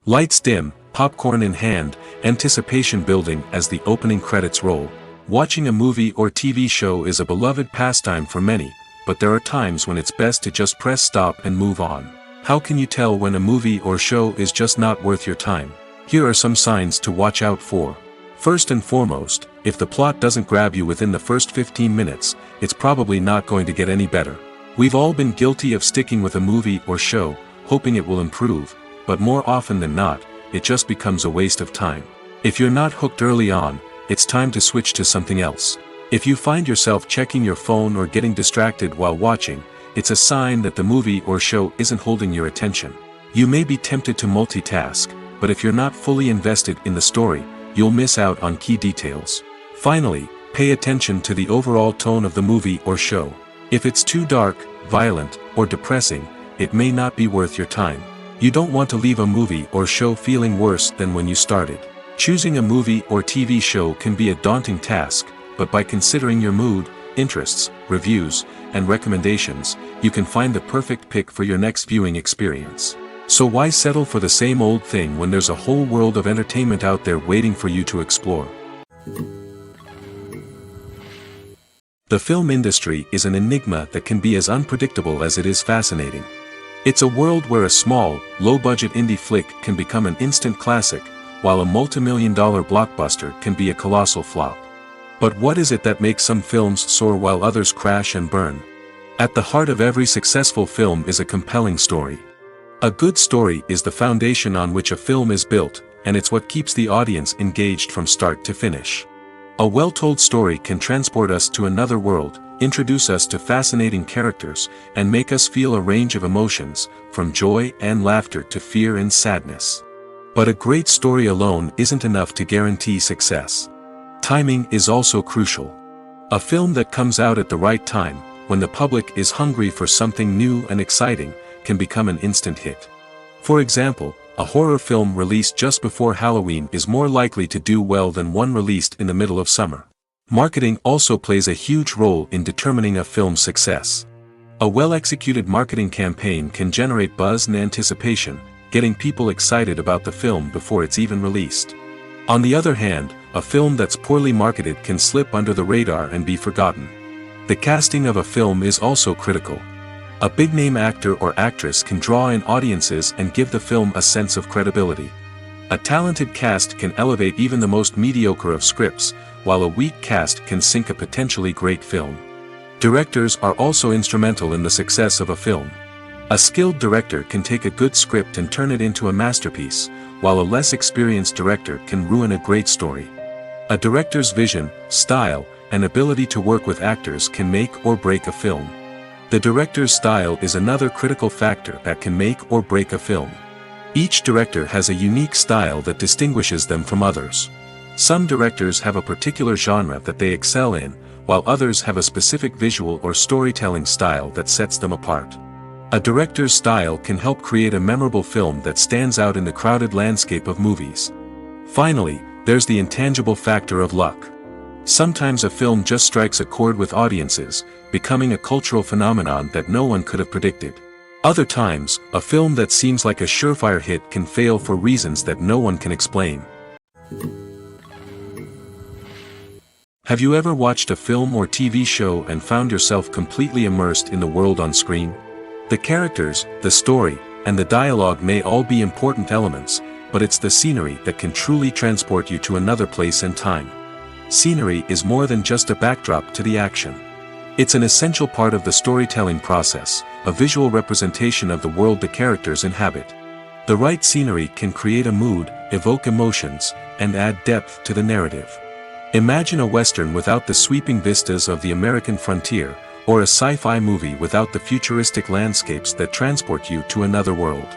Lights dim, popcorn in hand, anticipation building as the opening credits roll. Watching a movie or TV show is a beloved pastime for many, but there are times when it's best to just press stop and move on. How can you tell when a movie or show is just not worth your time? Here are some signs to watch out for. First and foremost, if the plot doesn't grab you within the first 15 minutes, it's probably not going to get any better. We've all been guilty of sticking with a movie or show, hoping it will improve, but more often than not, it just becomes a waste of time. If you're not hooked early on, it's time to switch to something else. If you find yourself checking your phone or getting distracted while watching, it's a sign that the movie or show isn't holding your attention. You may be tempted to multitask, but if you're not fully invested in the story, you'll miss out on key details. Finally, pay attention to the overall tone of the movie or show. If it's too dark, violent, or depressing, it may not be worth your time. You don't want to leave a movie or show feeling worse than when you started. Choosing a movie or TV show can be a daunting task, but by considering your mood, interests, reviews, and recommendations, you can find the perfect pick for your next viewing experience. So why settle for the same old thing when there's a whole world of entertainment out there waiting for you to explore? The film industry is an enigma that can be as unpredictable as it is fascinating. It's a world where a small, low-budget indie flick can become an instant classic, while a multi-million-dollar blockbuster can be a colossal flop. But what is it that makes some films soar while others crash and burn? At the heart of every successful film is a compelling story. A good story is the foundation on which a film is built, and it's what keeps the audience engaged from start to finish. A well-told story can transport us to another world, introduce us to fascinating characters, and make us feel a range of emotions, from joy and laughter to fear and sadness. But a great story alone isn't enough to guarantee success. Timing is also crucial. A film that comes out at the right time, when the public is hungry for something new and exciting, can become an instant hit. For example, a horror film released just before Halloween is more likely to do well than one released in the middle of summer. Marketing also plays a huge role in determining a film's success. A well-executed marketing campaign can generate buzz and anticipation, getting people excited about the film before it's even released. On the other hand, a film that's poorly marketed can slip under the radar and be forgotten. The casting of a film is also critical. A big-name actor or actress can draw in audiences and give the film a sense of credibility. A talented cast can elevate even the most mediocre of scripts, while a weak cast can sink a potentially great film. Directors are also instrumental in the success of a film. A skilled director can take a good script and turn it into a masterpiece, while a less experienced director can ruin a great story. A director's vision, style, and ability to work with actors can make or break a film. The director's style is another critical factor that can make or break a film. Each director has a unique style that distinguishes them from others. Some directors have a particular genre that they excel in, while others have a specific visual or storytelling style that sets them apart. A director's style can help create a memorable film that stands out in the crowded landscape of movies. Finally, there's the intangible factor of luck. Sometimes a film just strikes a chord with audiences, becoming a cultural phenomenon that no one could have predicted. Other times, a film that seems like a surefire hit can fail for reasons that no one can explain. Have you ever watched a film or TV show and found yourself completely immersed in the world on screen? The characters, the story, and the dialogue may all be important elements, but it's the scenery that can truly transport you to another place and time. Scenery is more than just a backdrop to the action. It's an essential part of the storytelling process, a visual representation of the world the characters inhabit. The right scenery can create a mood, evoke emotions, and add depth to the narrative. Imagine a Western without the sweeping vistas of the American frontier, or a sci-fi movie without the futuristic landscapes that transport you to another world.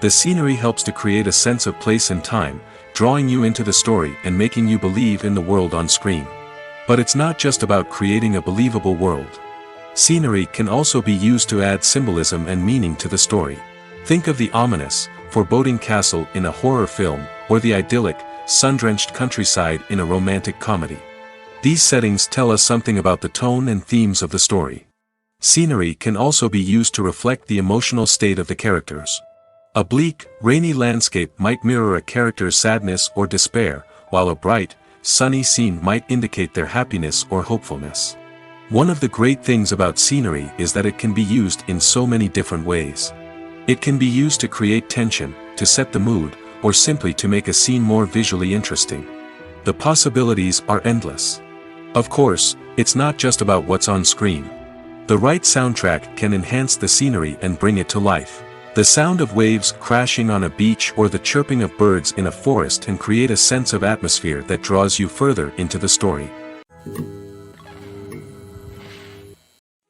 The scenery helps to create a sense of place and time, drawing you into the story and making you believe in the world on screen. But it's not just about creating a believable world. Scenery can also be used to add symbolism and meaning to the story. Think of the ominous, foreboding castle in a horror film, or the idyllic, sun-drenched countryside in a romantic comedy. These settings tell us something about the tone and themes of the story. Scenery can also be used to reflect the emotional state of the characters. A bleak, rainy landscape might mirror a character's sadness or despair, while a bright, sunny scene might indicate their happiness or hopefulness. One of the great things about scenery is that it can be used in so many different ways. It can be used to create tension, to set the mood, or simply to make a scene more visually interesting. The possibilities are endless. Of course, it's not just about what's on screen. The right soundtrack can enhance the scenery and bring it to life. The sound of waves crashing on a beach or the chirping of birds in a forest can create a sense of atmosphere that draws you further into the story.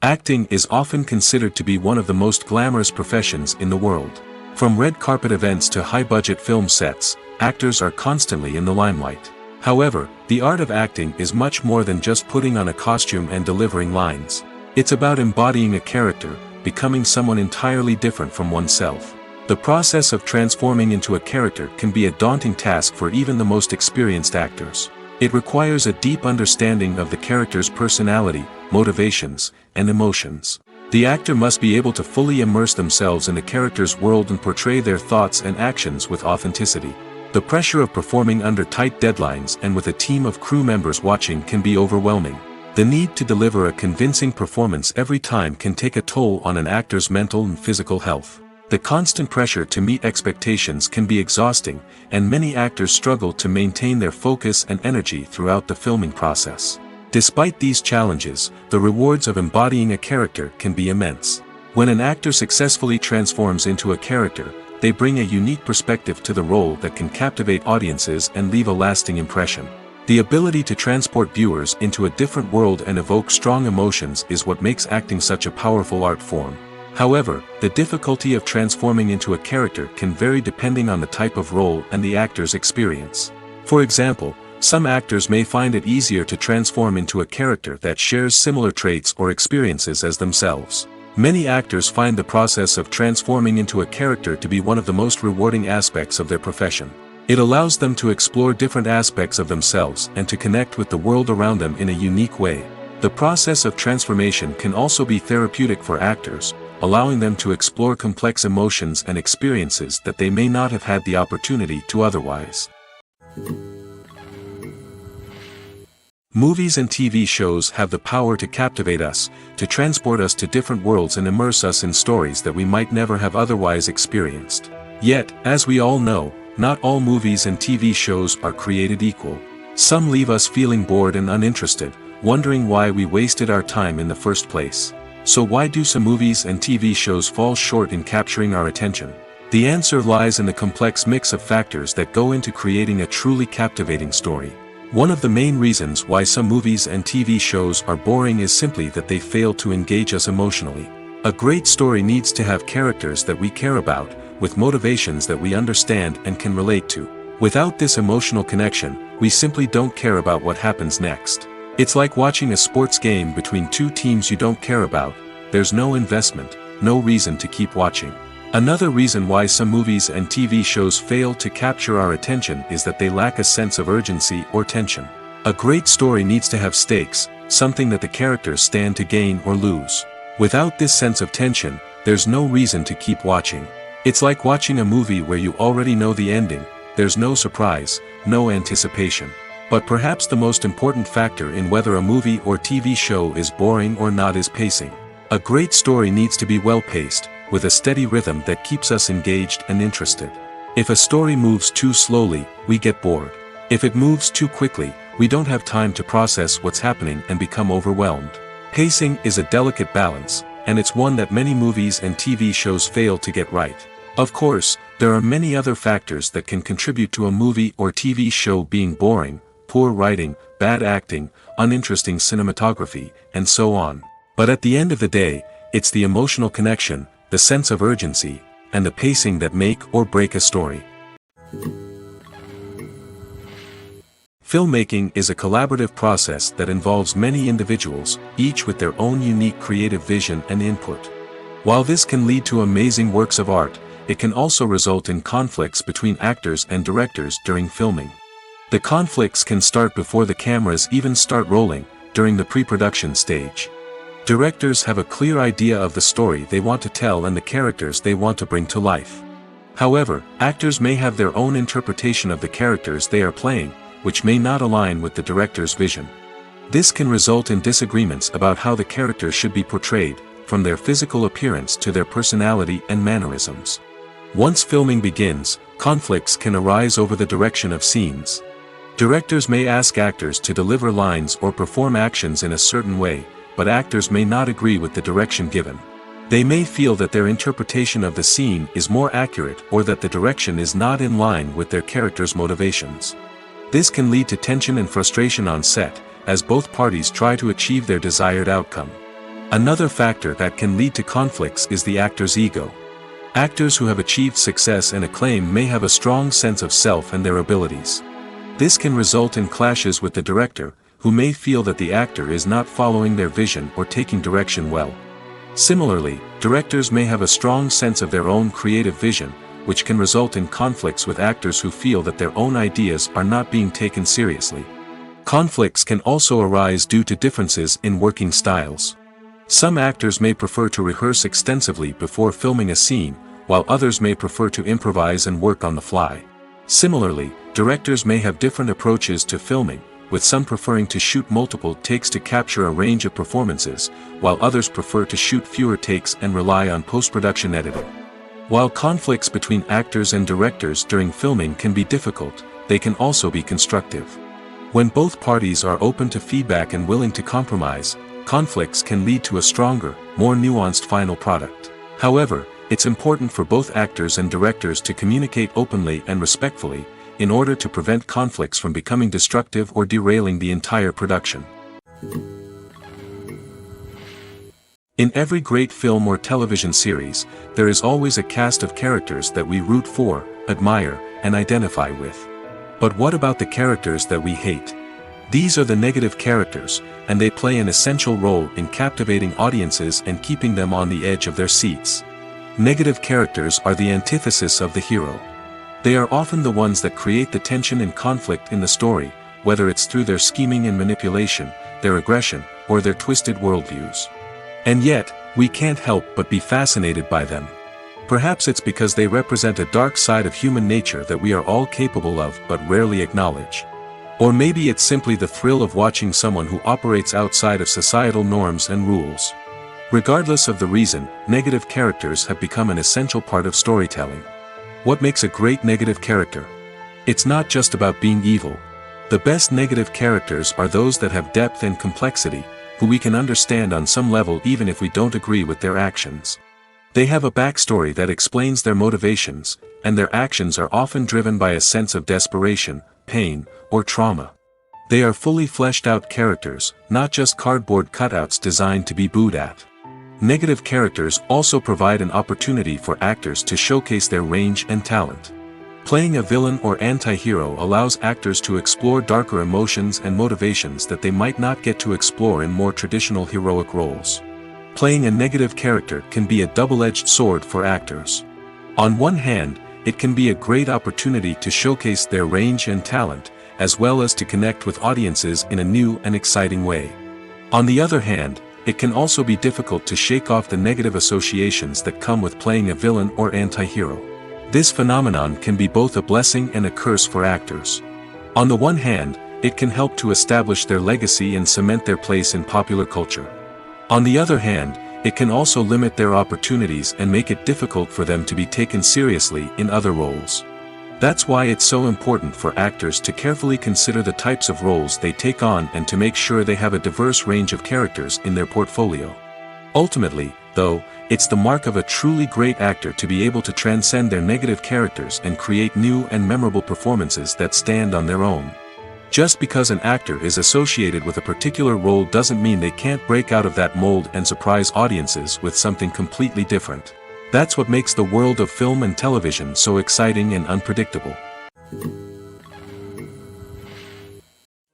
Acting is often considered to be one of the most glamorous professions in the world. From red carpet events to high-budget film sets, actors are constantly in the limelight. However, the art of acting is much more than just putting on a costume and delivering lines. It's about embodying a character, becoming someone entirely different from oneself. The process of transforming into a character can be a daunting task for even the most experienced actors. It requires a deep understanding of the character's personality, motivations, and emotions. The actor must be able to fully immerse themselves in the character's world and portray their thoughts and actions with authenticity. The pressure of performing under tight deadlines and with a team of crew members watching can be overwhelming. The need to deliver a convincing performance every time can take a toll on an actor's mental and physical health. The constant pressure to meet expectations can be exhausting, and many actors struggle to maintain their focus and energy throughout the filming process. Despite these challenges, the rewards of embodying a character can be immense. When an actor successfully transforms into a character, they bring a unique perspective to the role that can captivate audiences and leave a lasting impression. The ability to transport viewers into a different world and evoke strong emotions is what makes acting such a powerful art form. However, the difficulty of transforming into a character can vary depending on the type of role and the actor's experience. For example, some actors may find it easier to transform into a character that shares similar traits or experiences as themselves. Many actors find the process of transforming into a character to be one of the most rewarding aspects of their profession. It allows them to explore different aspects of themselves and to connect with the world around them in a unique way. The process of transformation can also be therapeutic for actors, allowing them to explore complex emotions and experiences that they may not have had the opportunity to otherwise. Movies and TV shows have the power to captivate us, to transport us to different worlds and immerse us in stories that we might never have otherwise experienced. Yet, as we all know, not all movies and TV shows are created equal. Some leave us feeling bored and uninterested, wondering why we wasted our time in the first place. So why do some movies and TV shows fall short in capturing our attention? The answer lies in the complex mix of factors that go into creating a truly captivating story. One of the main reasons why some movies and TV shows are boring is simply that they fail to engage us emotionally. A great story needs to have characters that we care about, with motivations that we understand and can relate to. Without this emotional connection, we simply don't care about what happens next. It's like watching a sports game between two teams you don't care about. There's no investment, no reason to keep watching. Another reason why some movies and TV shows fail to capture our attention is that they lack a sense of urgency or tension. A great story needs to have stakes, something that the characters stand to gain or lose. Without this sense of tension, there's no reason to keep watching. It's like watching a movie where you already know the ending. There's no surprise, no anticipation. But perhaps the most important factor in whether a movie or TV show is boring or not is pacing. A great story needs to be well-paced, with a steady rhythm that keeps us engaged and interested. If a story moves too slowly, we get bored. If it moves too quickly, we don't have time to process what's happening and become overwhelmed. Pacing is a delicate balance, and it's one that many movies and TV shows fail to get right. Of course, there are many other factors that can contribute to a movie or TV show being boring: poor writing, bad acting, uninteresting cinematography, and so on. But at the end of the day, it's the emotional connection, the sense of urgency, and the pacing that make or break a story. Filmmaking is a collaborative process that involves many individuals, each with their own unique creative vision and input. While this can lead to amazing works of art, it can also result in conflicts between actors and directors during filming. The conflicts can start before the cameras even start rolling, during the pre-production stage. Directors have a clear idea of the story they want to tell and the characters they want to bring to life. However, actors may have their own interpretation of the characters they are playing, which may not align with the director's vision. This can result in disagreements about how the characters should be portrayed, from their physical appearance to their personality and mannerisms. Once filming begins, conflicts can arise over the direction of scenes. Directors may ask actors to deliver lines or perform actions in a certain way, but actors may not agree with the direction given. They may feel that their interpretation of the scene is more accurate or that the direction is not in line with their character's motivations. This can lead to tension and frustration on set, as both parties try to achieve their desired outcome. Another factor that can lead to conflicts is the actor's ego. Actors who have achieved success and acclaim may have a strong sense of self and their abilities. This can result in clashes with the director, who may feel that the actor is not following their vision or taking direction well. Similarly, directors may have a strong sense of their own creative vision, which can result in conflicts with actors who feel that their own ideas are not being taken seriously. Conflicts can also arise due to differences in working styles. Some actors may prefer to rehearse extensively before filming a scene, while others may prefer to improvise and work on the fly. Similarly, directors may have different approaches to filming, with some preferring to shoot multiple takes to capture a range of performances, while others prefer to shoot fewer takes and rely on post-production editing. While conflicts between actors and directors during filming can be difficult, they can also be constructive. When both parties are open to feedback and willing to compromise, conflicts can lead to a stronger, more nuanced final product. However, it's important for both actors and directors to communicate openly and respectfully, in order to prevent conflicts from becoming destructive or derailing the entire production. In every great film or television series, there is always a cast of characters that we root for, admire, and identify with. But what about the characters that we hate? These are the negative characters, and they play an essential role in captivating audiences and keeping them on the edge of their seats. Negative characters are the antithesis of the hero. They are often the ones that create the tension and conflict in the story, whether it's through their scheming and manipulation, their aggression, or their twisted worldviews. And yet, we can't help but be fascinated by them. Perhaps it's because they represent a dark side of human nature that we are all capable of but rarely acknowledge. Or maybe it's simply the thrill of watching someone who operates outside of societal norms and rules. Regardless of the reason, negative characters have become an essential part of storytelling. What makes a great negative character? It's not just about being evil. The best negative characters are those that have depth and complexity, who we can understand on some level even if we don't agree with their actions. They have a backstory that explains their motivations, and their actions are often driven by a sense of desperation, pain, or trauma. They are fully fleshed out characters, not just cardboard cutouts designed to be booed at. Negative characters also provide an opportunity for actors to showcase their range and talent. Playing a villain or anti-hero allows actors to explore darker emotions and motivations that they might not get to explore in more traditional heroic roles. Playing a negative character can be a double-edged sword for actors. On one hand, it can be a great opportunity to showcase their range and talent, as well as to connect with audiences in a new and exciting way. On the other hand, it can also be difficult to shake off the negative associations that come with playing a villain or anti-hero. This phenomenon can be both a blessing and a curse for actors. On the one hand, it can help to establish their legacy and cement their place in popular culture. On the other hand, it can also limit their opportunities and make it difficult for them to be taken seriously in other roles. That's why it's so important for actors to carefully consider the types of roles they take on and to make sure they have a diverse range of characters in their portfolio. Ultimately, though, it's the mark of a truly great actor to be able to transcend their negative characters and create new and memorable performances that stand on their own. Just because an actor is associated with a particular role doesn't mean they can't break out of that mold and surprise audiences with something completely different. That's what makes the world of film and television so exciting and unpredictable.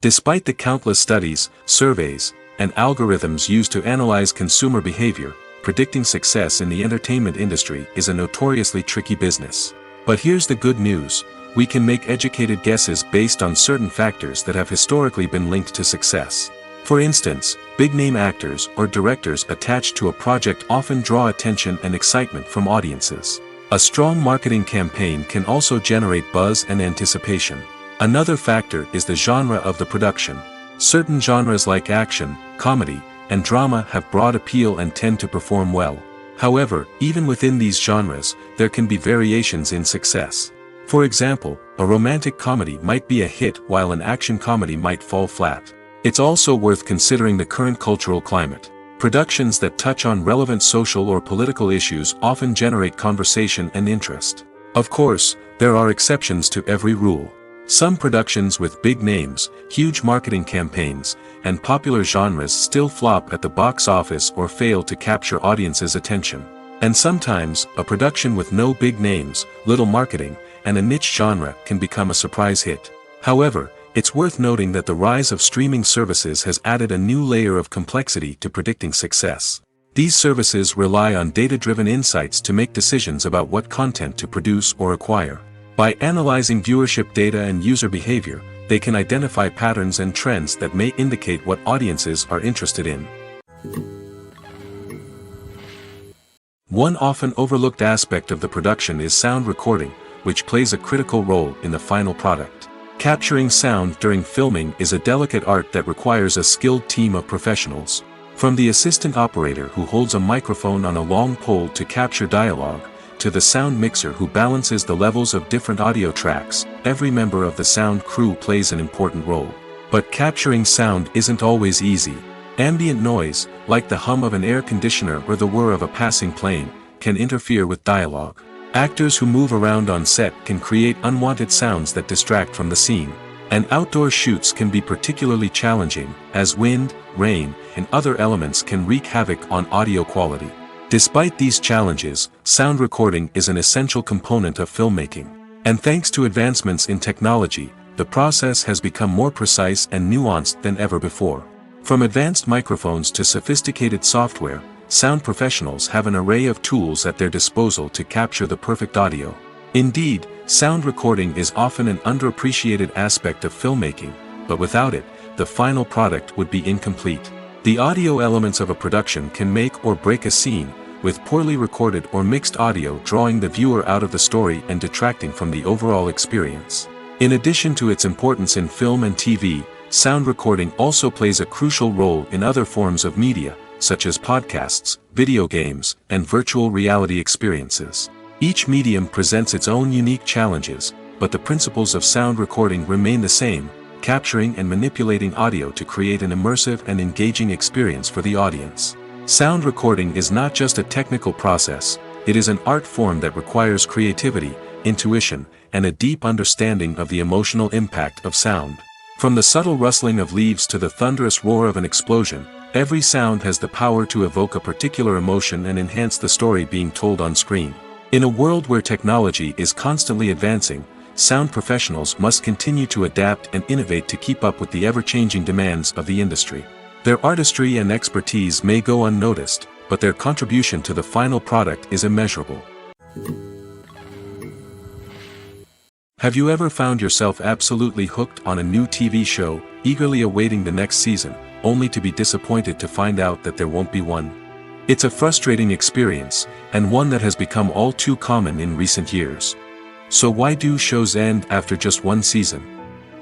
Despite the countless studies, surveys, and algorithms used to analyze consumer behavior, predicting success in the entertainment industry is a notoriously tricky business. But here's the good news: we can make educated guesses based on certain factors that have historically been linked to success. For instance, big-name actors or directors attached to a project often draw attention and excitement from audiences. A strong marketing campaign can also generate buzz and anticipation. Another factor is the genre of the production. Certain genres like action, comedy, and drama have broad appeal and tend to perform well. However, even within these genres, there can be variations in success. For example, a romantic comedy might be a hit while an action comedy might fall flat. It's also worth considering the current cultural climate. Productions that touch on relevant social or political issues often generate conversation and interest. Of course, there are exceptions to every rule. Some productions with big names, huge marketing campaigns, and popular genres still flop at the box office or fail to capture audiences' attention. And sometimes, a production with no big names, little marketing, and a niche genre can become a surprise hit. However, it's worth noting that the rise of streaming services has added a new layer of complexity to predicting success. These services rely on data-driven insights to make decisions about what content to produce or acquire. By analyzing viewership data and user behavior, they can identify patterns and trends that may indicate what audiences are interested in. One often overlooked aspect of the production is sound recording, which plays a critical role in the final product. Capturing sound during filming is a delicate art that requires a skilled team of professionals. From the assistant operator who holds a microphone on a long pole to capture dialogue, to the sound mixer who balances the levels of different audio tracks, every member of the sound crew plays an important role. But capturing sound isn't always easy. Ambient noise, like the hum of an air conditioner or the whir of a passing plane, can interfere with dialogue. Actors who move around on set can create unwanted sounds that distract from the scene. And outdoor shoots can be particularly challenging, as wind, rain, and other elements can wreak havoc on audio quality. Despite these challenges, sound recording is an essential component of filmmaking. And thanks to advancements in technology, the process has become more precise and nuanced than ever before. From advanced microphones to sophisticated software, sound professionals have an array of tools at their disposal to capture the perfect audio. Indeed, sound recording is often an underappreciated aspect of filmmaking, but without it, the final product would be incomplete. The audio elements of a production can make or break a scene, with poorly recorded or mixed audio drawing the viewer out of the story and detracting from the overall experience. In addition to its importance in film and TV, sound recording also plays a crucial role in other forms of media, such as podcasts, video games, and virtual reality experiences. Each medium presents its own unique challenges, but the principles of sound recording remain the same, capturing and manipulating audio to create an immersive and engaging experience for the audience. Sound recording is not just a technical process, it is an art form that requires creativity, intuition, and a deep understanding of the emotional impact of sound. From the subtle rustling of leaves to the thunderous roar of an explosion, every sound has the power to evoke a particular emotion and enhance the story being told on screen. In a world where technology is constantly advancing, sound professionals must continue to adapt and innovate to keep up with the ever-changing demands of the industry. Their artistry and expertise may go unnoticed, but their contribution to the final product is immeasurable. Have you ever found yourself absolutely hooked on a new TV show, eagerly awaiting the next season, only to be disappointed to find out that there won't be one? It's a frustrating experience, and one that has become all too common in recent years. So why do shows end after just one season?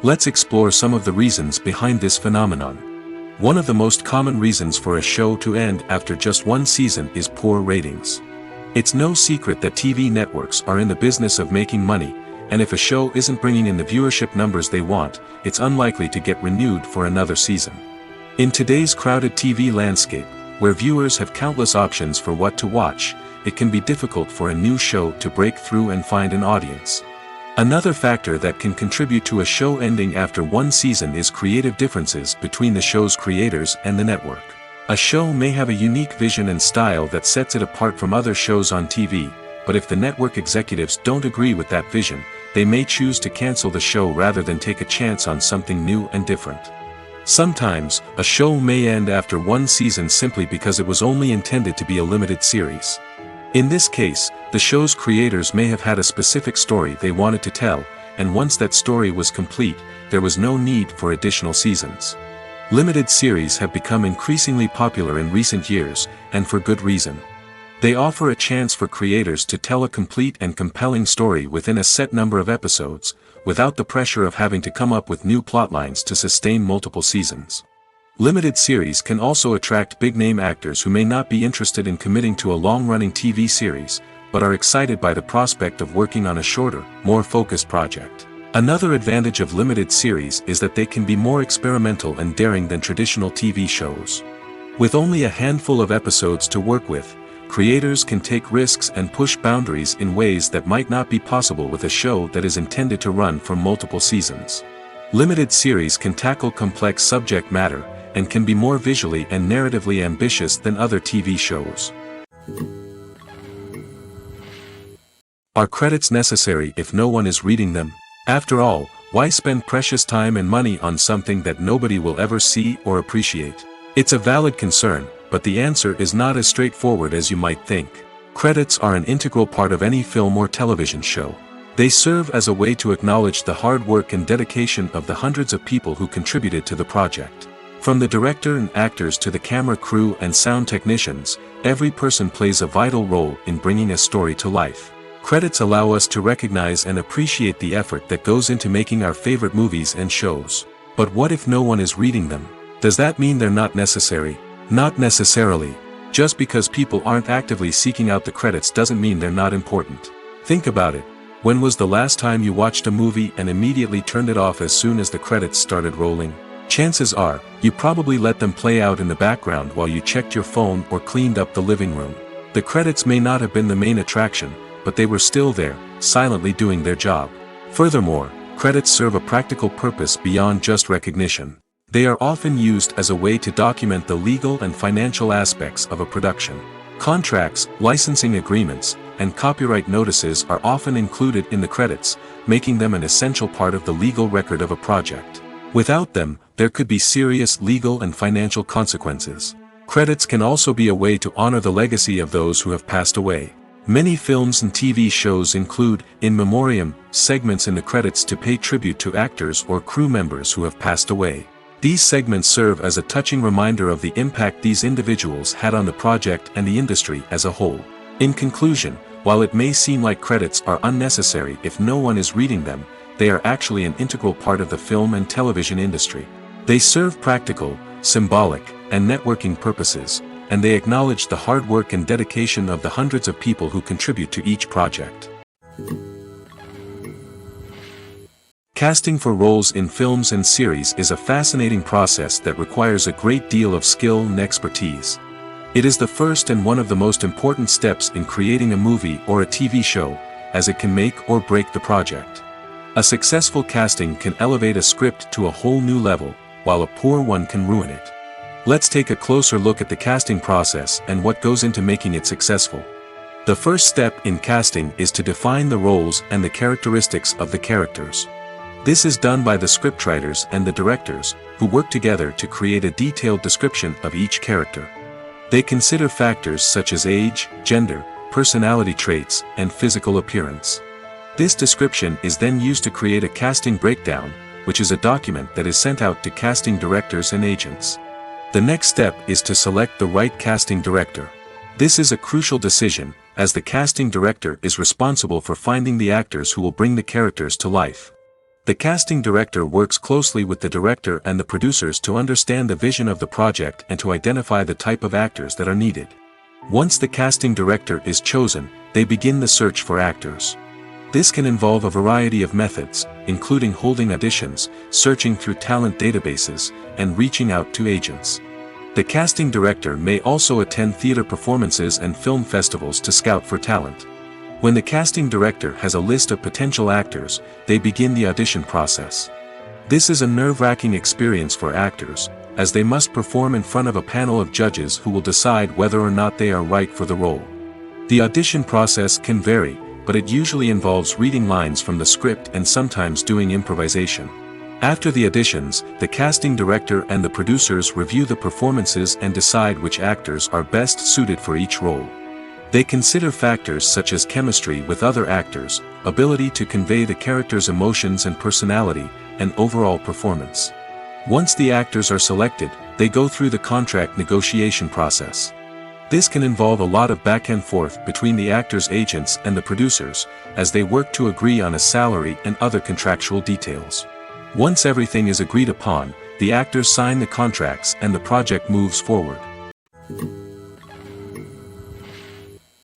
Let's explore some of the reasons behind this phenomenon. One of the most common reasons for a show to end after just one season is poor ratings. It's no secret that TV networks are in the business of making money, and if a show isn't bringing in the viewership numbers they want, it's unlikely to get renewed for another season. In today's crowded TV landscape, where viewers have countless options for what to watch, it can be difficult for a new show to break through and find an audience. Another factor that can contribute to a show ending after one season is creative differences between the show's creators and the network. A show may have a unique vision and style that sets it apart from other shows on TV, but if the network executives don't agree with that vision, they may choose to cancel the show rather than take a chance on something new and different. Sometimes, a show may end after one season simply because it was only intended to be a limited series. In this case, the show's creators may have had a specific story they wanted to tell, and once that story was complete, there was no need for additional seasons. Limited series have become increasingly popular in recent years, and for good reason. They offer a chance for creators to tell a complete and compelling story within a set number of episodes, without the pressure of having to come up with new plotlines to sustain multiple seasons. Limited series can also attract big-name actors who may not be interested in committing to a long-running TV series, but are excited by the prospect of working on a shorter, more focused project. Another advantage of limited series is that they can be more experimental and daring than traditional TV shows. With only a handful of episodes to work with, creators can take risks and push boundaries in ways that might not be possible with a show that is intended to run for multiple seasons. Limited series can tackle complex subject matter, and can be more visually and narratively ambitious than other TV shows. Are credits necessary if no one is reading them? After all, why spend precious time and money on something that nobody will ever see or appreciate? It's a valid concern, but the answer is not as straightforward as you might think. Credits are an integral part of any film or television show. They serve as a way to acknowledge the hard work and dedication of the hundreds of people who contributed to the project. From the director and actors to the camera crew and sound technicians, every person plays a vital role in bringing a story to life. Credits allow us to recognize and appreciate the effort that goes into making our favorite movies and shows. But what if no one is reading them? Does that mean they're not necessary? Not necessarily. Just because people aren't actively seeking out the credits doesn't mean they're not important. Think about it. When was the last time you watched a movie and immediately turned it off as soon as the credits started rolling? Chances are, you probably let them play out in the background while you checked your phone or cleaned up the living room. The credits may not have been the main attraction, but they were still there, silently doing their job. Furthermore, credits serve a practical purpose beyond just recognition. They are often used as a way to document the legal and financial aspects of a production. Contracts, licensing agreements, and copyright notices are often included in the credits, making them an essential part of the legal record of a project. Without them, there could be serious legal and financial consequences. Credits can also be a way to honor the legacy of those who have passed away. Many films and TV shows include, in memoriam, segments in the credits to pay tribute to actors or crew members who have passed away. These segments serve as a touching reminder of the impact these individuals had on the project and the industry as a whole. In conclusion, while it may seem like credits are unnecessary if no one is reading them, they are actually an integral part of the film and television industry. They serve practical, symbolic, and networking purposes, and they acknowledge the hard work and dedication of the hundreds of people who contribute to each project. Casting for roles in films and series is a fascinating process that requires a great deal of skill and expertise. It is the first and one of the most important steps in creating a movie or a TV show, as it can make or break the project. A successful casting can elevate a script to a whole new level, while a poor one can ruin it. Let's take a closer look at the casting process and what goes into making it successful. The first step in casting is to define the roles and the characteristics of the characters. This is done by the scriptwriters and the directors, who work together to create a detailed description of each character. They consider factors such as age, gender, personality traits, and physical appearance. This description is then used to create a casting breakdown, which is a document that is sent out to casting directors and agents. The next step is to select the right casting director. This is a crucial decision, as the casting director is responsible for finding the actors who will bring the characters to life. The casting director works closely with the director and the producers to understand the vision of the project and to identify the type of actors that are needed. Once the casting director is chosen, they begin the search for actors. This can involve a variety of methods, including holding auditions, searching through talent databases, and reaching out to agents. The casting director may also attend theater performances and film festivals to scout for talent. When the casting director has a list of potential actors, they begin the audition process. This is a nerve-wracking experience for actors, as they must perform in front of a panel of judges who will decide whether or not they are right for the role. The audition process can vary, but it usually involves reading lines from the script and sometimes doing improvisation. After the auditions, the casting director and the producers review the performances and decide which actors are best suited for each role. They consider factors such as chemistry with other actors, ability to convey the character's emotions and personality, and overall performance. Once the actors are selected, they go through the contract negotiation process. This can involve a lot of back and forth between the actors' agents and the producers, as they work to agree on a salary and other contractual details. Once everything is agreed upon, the actors sign the contracts and the project moves forward.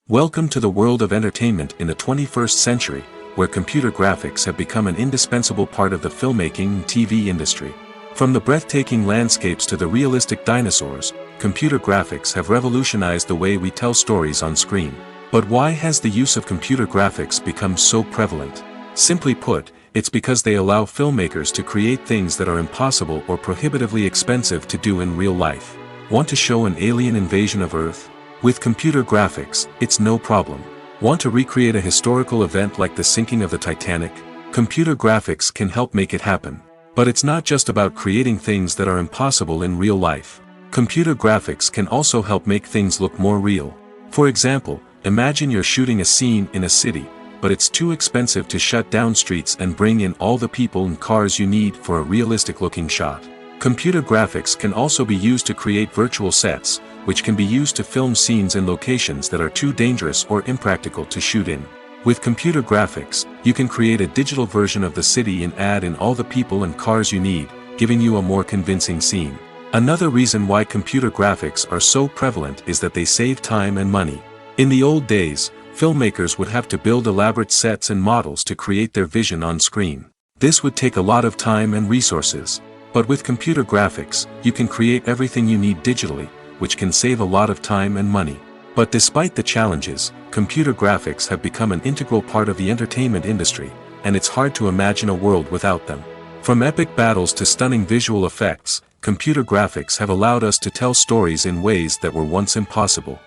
Welcome to the world of entertainment in the 21st century, where computer graphics have become an indispensable part of the filmmaking and TV industry. From the breathtaking landscapes to the realistic dinosaurs, computer graphics have revolutionized the way we tell stories on screen. But why has the use of computer graphics become so prevalent? Simply put, it's because they allow filmmakers to create things that are impossible or prohibitively expensive to do in real life. Want to show an alien invasion of Earth? With computer graphics, it's no problem. Want to recreate a historical event like the sinking of the Titanic? Computer graphics can help make it happen. But it's not just about creating things that are impossible in real life. Computer graphics can also help make things look more real. For example, imagine you're shooting a scene in a city, but it's too expensive to shut down streets and bring in all the people and cars you need for a realistic-looking shot. Computer graphics can also be used to create virtual sets, which can be used to film scenes in locations that are too dangerous or impractical to shoot in. With computer graphics, you can create a digital version of the city and add in all the people and cars you need, giving you a more convincing scene. Another reason why computer graphics are so prevalent is that they save time and money. In the old days, filmmakers would have to build elaborate sets and models to create their vision on screen. This would take a lot of time and resources. But with computer graphics, you can create everything you need digitally, which can save a lot of time and money. But despite the challenges, computer graphics have become an integral part of the entertainment industry, and it's hard to imagine a world without them. From epic battles to stunning visual effects, computer graphics have allowed us to tell stories in ways that were once impossible.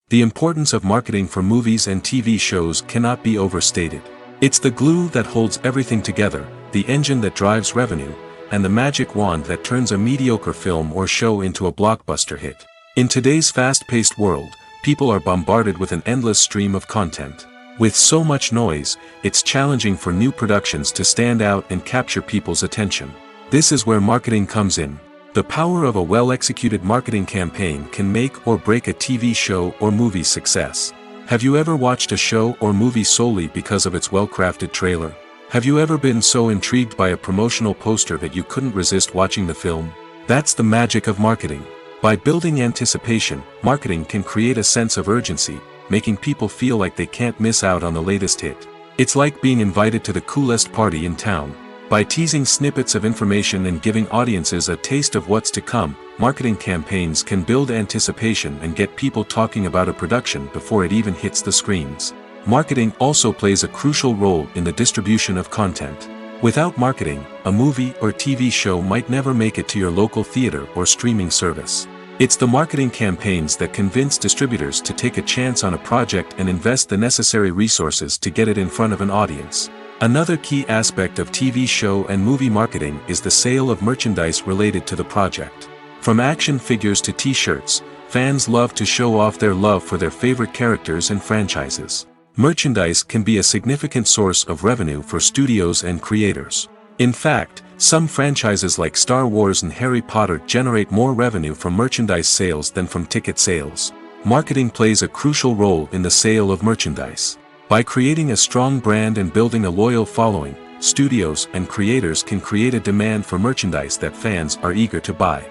The importance of marketing for movies and TV shows cannot be overstated. It's the glue that holds everything together, the engine that drives revenue, and the magic wand that turns a mediocre film or show into a blockbuster hit. In today's fast-paced world, people are bombarded with an endless stream of content. With so much noise, it's challenging for new productions to stand out and capture people's attention. This is where marketing comes in. The power of a well-executed marketing campaign can make or break a TV show or movie's success. Have you ever watched a show or movie solely because of its well-crafted trailer? Have you ever been so intrigued by a promotional poster that you couldn't resist watching the film? That's the magic of marketing. By building anticipation, marketing can create a sense of urgency, making people feel like they can't miss out on the latest hit. It's like being invited to the coolest party in town. By teasing snippets of information and giving audiences a taste of what's to come, marketing campaigns can build anticipation and get people talking about a production before it even hits the screens. Marketing also plays a crucial role in the distribution of content. Without marketing, a movie or TV show might never make it to your local theater or streaming service. It's the marketing campaigns that convince distributors to take a chance on a project and invest the necessary resources to get it in front of an audience. Another key aspect of TV show and movie marketing is the sale of merchandise related to the project. From action figures to t-shirts, fans love to show off their love for their favorite characters and franchises. Merchandise can be a significant source of revenue for studios and creators. In fact, some franchises like Star Wars and Harry Potter generate more revenue from merchandise sales than from ticket sales. Marketing plays a crucial role in the sale of merchandise. By creating a strong brand and building a loyal following, studios and creators can create a demand for merchandise that fans are eager to buy.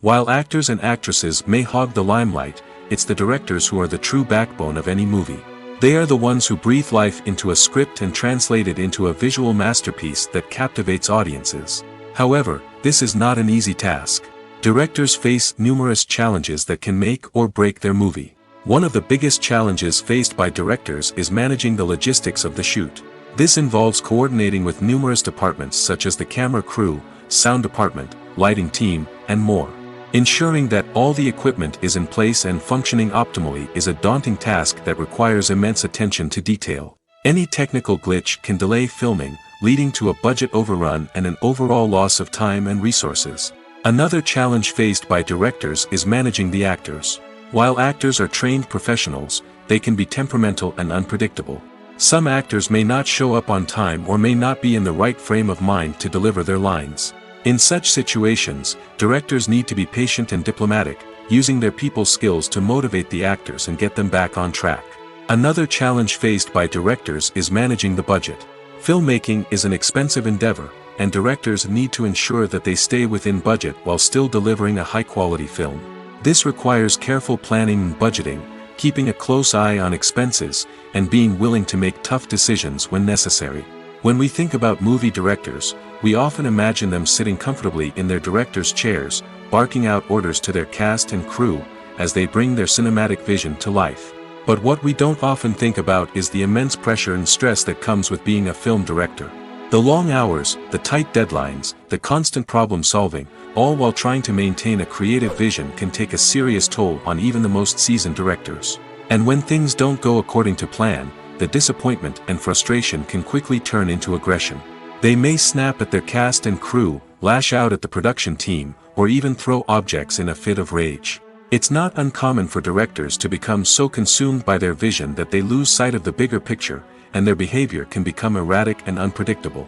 While actors and actresses may hog the limelight, it's the directors who are the true backbone of any movie. They are the ones who breathe life into a script and translate it into a visual masterpiece that captivates audiences. However, this is not an easy task. Directors face numerous challenges that can make or break their movie. One of the biggest challenges faced by directors is managing the logistics of the shoot. This involves coordinating with numerous departments such as the camera crew, sound department, lighting team, and more. Ensuring that all the equipment is in place and functioning optimally is a daunting task that requires immense attention to detail. Any technical glitch can delay filming, leading to a budget overrun and an overall loss of time and resources. Another challenge faced by directors is managing the actors. While actors are trained professionals, they can be temperamental and unpredictable. Some actors may not show up on time or may not be in the right frame of mind to deliver their lines. In such situations, directors need to be patient and diplomatic, using their people skills to motivate the actors and get them back on track. Another challenge faced by directors is managing the budget. Filmmaking is an expensive endeavor, and directors need to ensure that they stay within budget while still delivering a high-quality film. This requires careful planning and budgeting, keeping a close eye on expenses, and being willing to make tough decisions when necessary. When we think about movie directors, we often imagine them sitting comfortably in their director's chairs, barking out orders to their cast and crew, as they bring their cinematic vision to life. But what we don't often think about is the immense pressure and stress that comes with being a film director. The long hours, the tight deadlines, the constant problem solving, all while trying to maintain a creative vision can take a serious toll on even the most seasoned directors. And when things don't go according to plan, the disappointment and frustration can quickly turn into aggression. They may snap at their cast and crew, lash out at the production team, or even throw objects in a fit of rage. It's not uncommon for directors to become so consumed by their vision that they lose sight of the bigger picture, and their behavior can become erratic and unpredictable.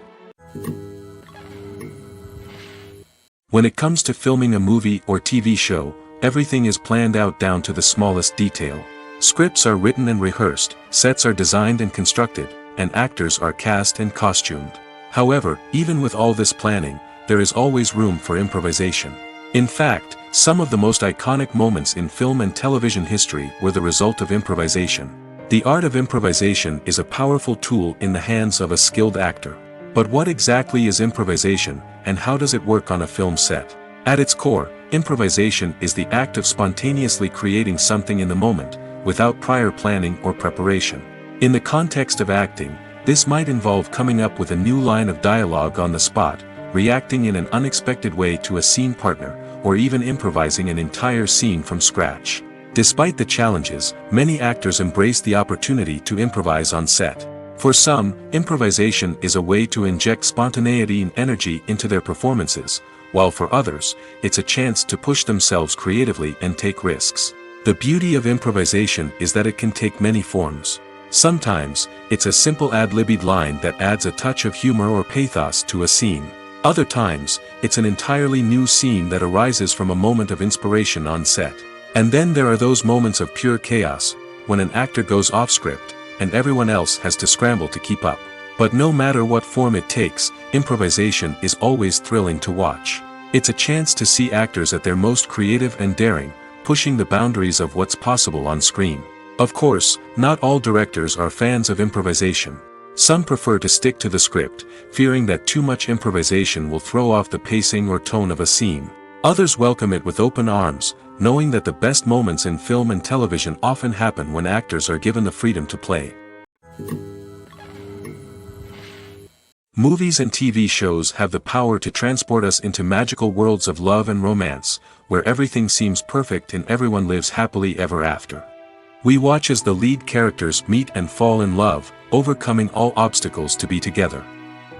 When it comes to filming a movie or TV show, everything is planned out down to the smallest detail. Scripts are written and rehearsed, sets are designed and constructed, and actors are cast and costumed. However, even with all this planning, there is always room for improvisation. In fact, some of the most iconic moments in film and television history were the result of improvisation. The art of improvisation is a powerful tool in the hands of a skilled actor. But what exactly is improvisation, and how does it work on a film set? At its core, improvisation is the act of spontaneously creating something in the moment, without prior planning or preparation. In the context of acting, this might involve coming up with a new line of dialogue on the spot, reacting in an unexpected way to a scene partner, or even improvising an entire scene from scratch. Despite the challenges, many actors embrace the opportunity to improvise on set. For some, improvisation is a way to inject spontaneity and energy into their performances, while for others, it's a chance to push themselves creatively and take risks. The beauty of improvisation is that it can take many forms. Sometimes, it's a simple ad-libbed line that adds a touch of humor or pathos to a scene. Other times, it's an entirely new scene that arises from a moment of inspiration on set. And then there are those moments of pure chaos, when an actor goes off script, and everyone else has to scramble to keep up. But no matter what form it takes, improvisation is always thrilling to watch. It's a chance to see actors at their most creative and daring, pushing the boundaries of what's possible on screen. Of course, not all directors are fans of improvisation. Some prefer to stick to the script, fearing that too much improvisation will throw off the pacing or tone of a scene. Others welcome it with open arms, knowing that the best moments in film and television often happen when actors are given the freedom to play. Movies and TV shows have the power to transport us into magical worlds of love and romance, where everything seems perfect and everyone lives happily ever after. We watch as the lead characters meet and fall in love, overcoming all obstacles to be together.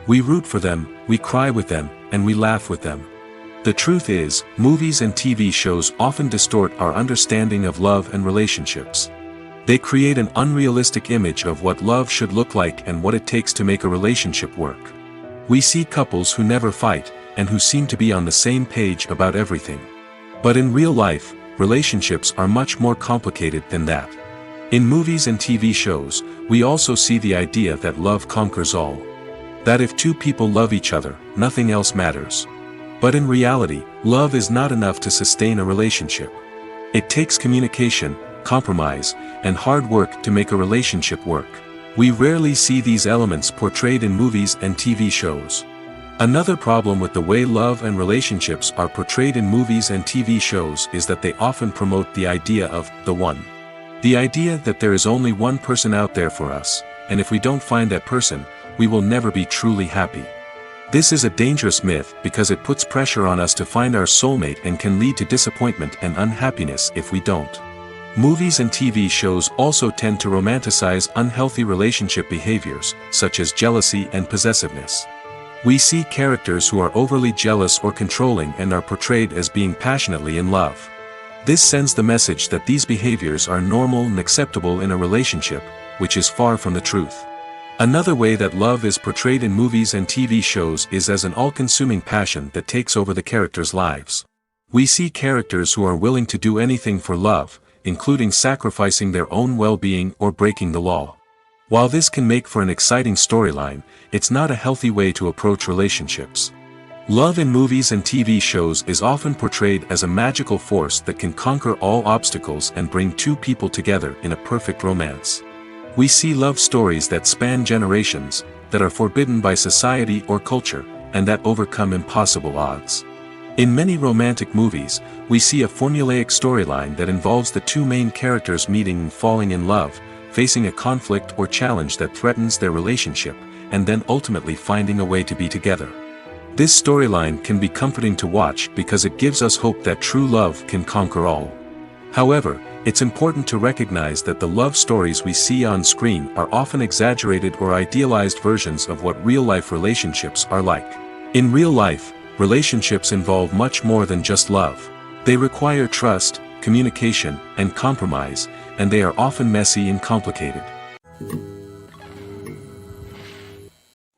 We root for them, we cry with them, and we laugh with them. The truth is, movies and TV shows often distort our understanding of love and relationships. They create an unrealistic image of what love should look like and what it takes to make a relationship work. We see couples who never fight, and who seem to be on the same page about everything. But in real life, relationships are much more complicated than that. In movies and TV shows, we also see the idea that love conquers all. That if two people love each other, nothing else matters. But in reality, love is not enough to sustain a relationship. It takes communication, compromise, and hard work to make a relationship work. We rarely see these elements portrayed in movies and TV shows. Another problem with the way love and relationships are portrayed in movies and TV shows is that they often promote the idea of the one. The idea that there is only one person out there for us, and if we don't find that person, we will never be truly happy. This is a dangerous myth because it puts pressure on us to find our soulmate and can lead to disappointment and unhappiness if we don't. Movies and TV shows also tend to romanticize unhealthy relationship behaviors, such as jealousy and possessiveness. We see characters who are overly jealous or controlling and are portrayed as being passionately in love. This sends the message that these behaviors are normal and acceptable in a relationship, which is far from the truth. Another way that love is portrayed in movies and TV shows is as an all-consuming passion that takes over the characters' lives. We see characters who are willing to do anything for love, including sacrificing their own well-being or breaking the law. While this can make for an exciting storyline, it's not a healthy way to approach relationships. Love in movies and TV shows is often portrayed as a magical force that can conquer all obstacles and bring two people together in a perfect romance. We see love stories that span generations, that are forbidden by society or culture, and that overcome impossible odds. In many romantic movies, we see a formulaic storyline that involves the two main characters meeting and falling in love, facing a conflict or challenge that threatens their relationship, and then ultimately finding a way to be together. This storyline can be comforting to watch because it gives us hope that true love can conquer all. However, it's important to recognize that the love stories we see on screen are often exaggerated or idealized versions of what real-life relationships are like. In real life, relationships involve much more than just love. They require trust, communication, and compromise, and they are often messy and complicated.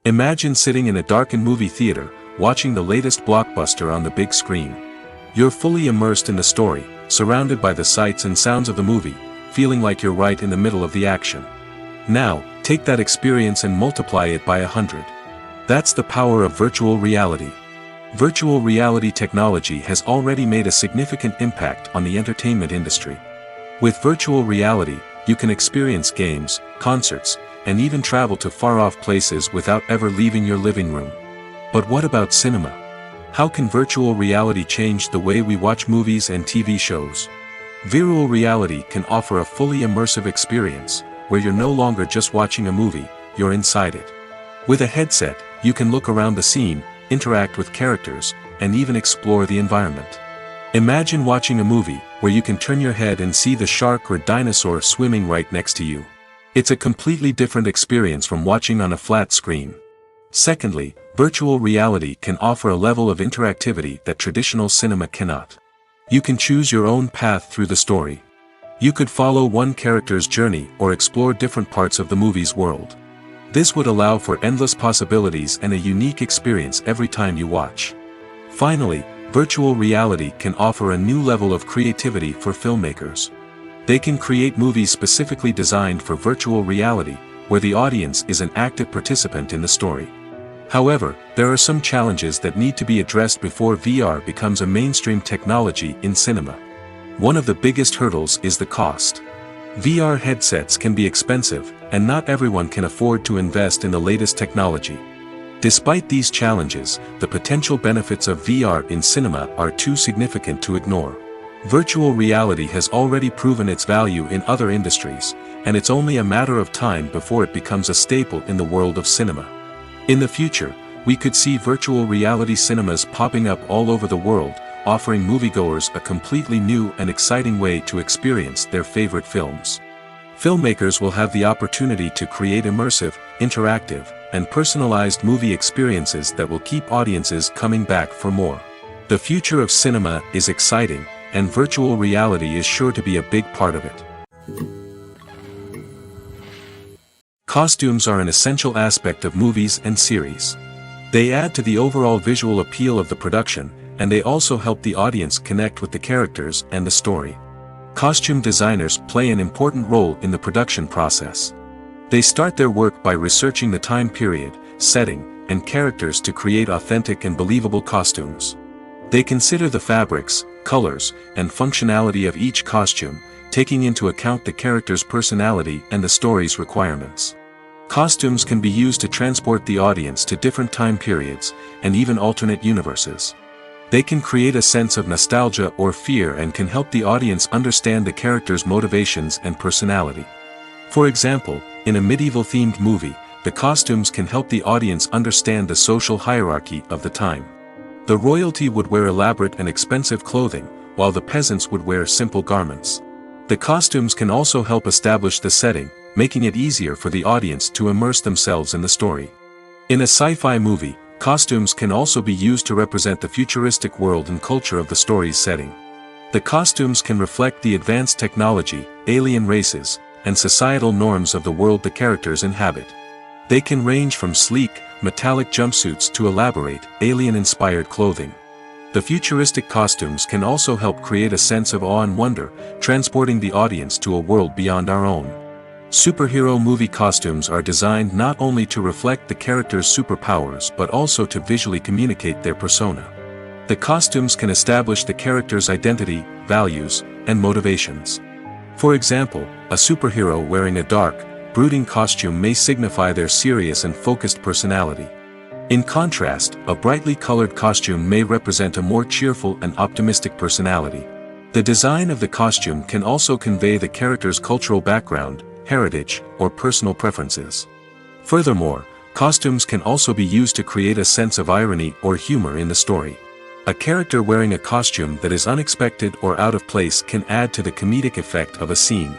Imagine sitting in a darkened movie theater, watching the latest blockbuster on the big screen. You're fully immersed in the story, surrounded by the sights and sounds of the movie, feeling like you're right in the middle of the action. Now, take that experience and multiply it by 100. That's the power of virtual reality. Virtual reality technology has already made a significant impact on the entertainment industry. With virtual reality, you can experience games, concerts, and even travel to far-off places without ever leaving your living room. But what about cinema? How can virtual reality change the way we watch movies and TV shows? Virtual reality can offer a fully immersive experience, where you're no longer just watching a movie, you're inside it. With a headset, you can look around the scene, interact with characters, and even explore the environment. Imagine watching a movie where you can turn your head and see the shark or dinosaur swimming right next to you. It's a completely different experience from watching on a flat screen. Secondly, virtual reality can offer a level of interactivity that traditional cinema cannot. You can choose your own path through the story. You could follow one character's journey or explore different parts of the movie's world. This would allow for endless possibilities and a unique experience every time you watch. Finally, virtual reality can offer a new level of creativity for filmmakers. They can create movies specifically designed for virtual reality, where the audience is an active participant in the story. However, there are some challenges that need to be addressed before VR becomes a mainstream technology in cinema. One of the biggest hurdles is the cost. VR headsets can be expensive, and not everyone can afford to invest in the latest technology. Despite these challenges, the potential benefits of VR in cinema are too significant to ignore. Virtual reality has already proven its value in other industries, and it's only a matter of time before it becomes a staple in the world of cinema. In the future, we could see virtual reality cinemas popping up all over the world, offering moviegoers a completely new and exciting way to experience their favorite films. Filmmakers will have the opportunity to create immersive, interactive, and personalized movie experiences that will keep audiences coming back for more. The future of cinema is exciting, and virtual reality is sure to be a big part of it. Costumes are an essential aspect of movies and series. They add to the overall visual appeal of the production, and they also help the audience connect with the characters and the story. Costume designers play an important role in the production process. They start their work by researching the time period, setting, and characters to create authentic and believable costumes. They consider the fabrics, colors, and functionality of each costume, taking into account the character's personality and the story's requirements. Costumes can be used to transport the audience to different time periods, and even alternate universes. They can create a sense of nostalgia or fear and can help the audience understand the character's motivations and personality. For example, in a medieval-themed movie, the costumes can help the audience understand the social hierarchy of the time. The royalty would wear elaborate and expensive clothing, while the peasants would wear simple garments. The costumes can also help establish the setting, making it easier for the audience to immerse themselves in the story. In a sci-fi movie, costumes can also be used to represent the futuristic world and culture of the story's setting. The costumes can reflect the advanced technology, alien races, and societal norms of the world the characters inhabit. They can range from sleek, metallic jumpsuits to elaborate, alien-inspired clothing. The futuristic costumes can also help create a sense of awe and wonder, transporting the audience to a world beyond our own. Superhero movie costumes are designed not only to reflect the character's superpowers but also to visually communicate their persona. The costumes can establish the character's identity, values, and motivations. For example, a superhero wearing a dark, brooding costume may signify their serious and focused personality. In contrast, a brightly colored costume may represent a more cheerful and optimistic personality. The design of the costume can also convey the character's cultural background, heritage, or personal preferences. Furthermore, costumes can also be used to create a sense of irony or humor in the story. A character wearing a costume that is unexpected or out of place can add to the comedic effect of a scene.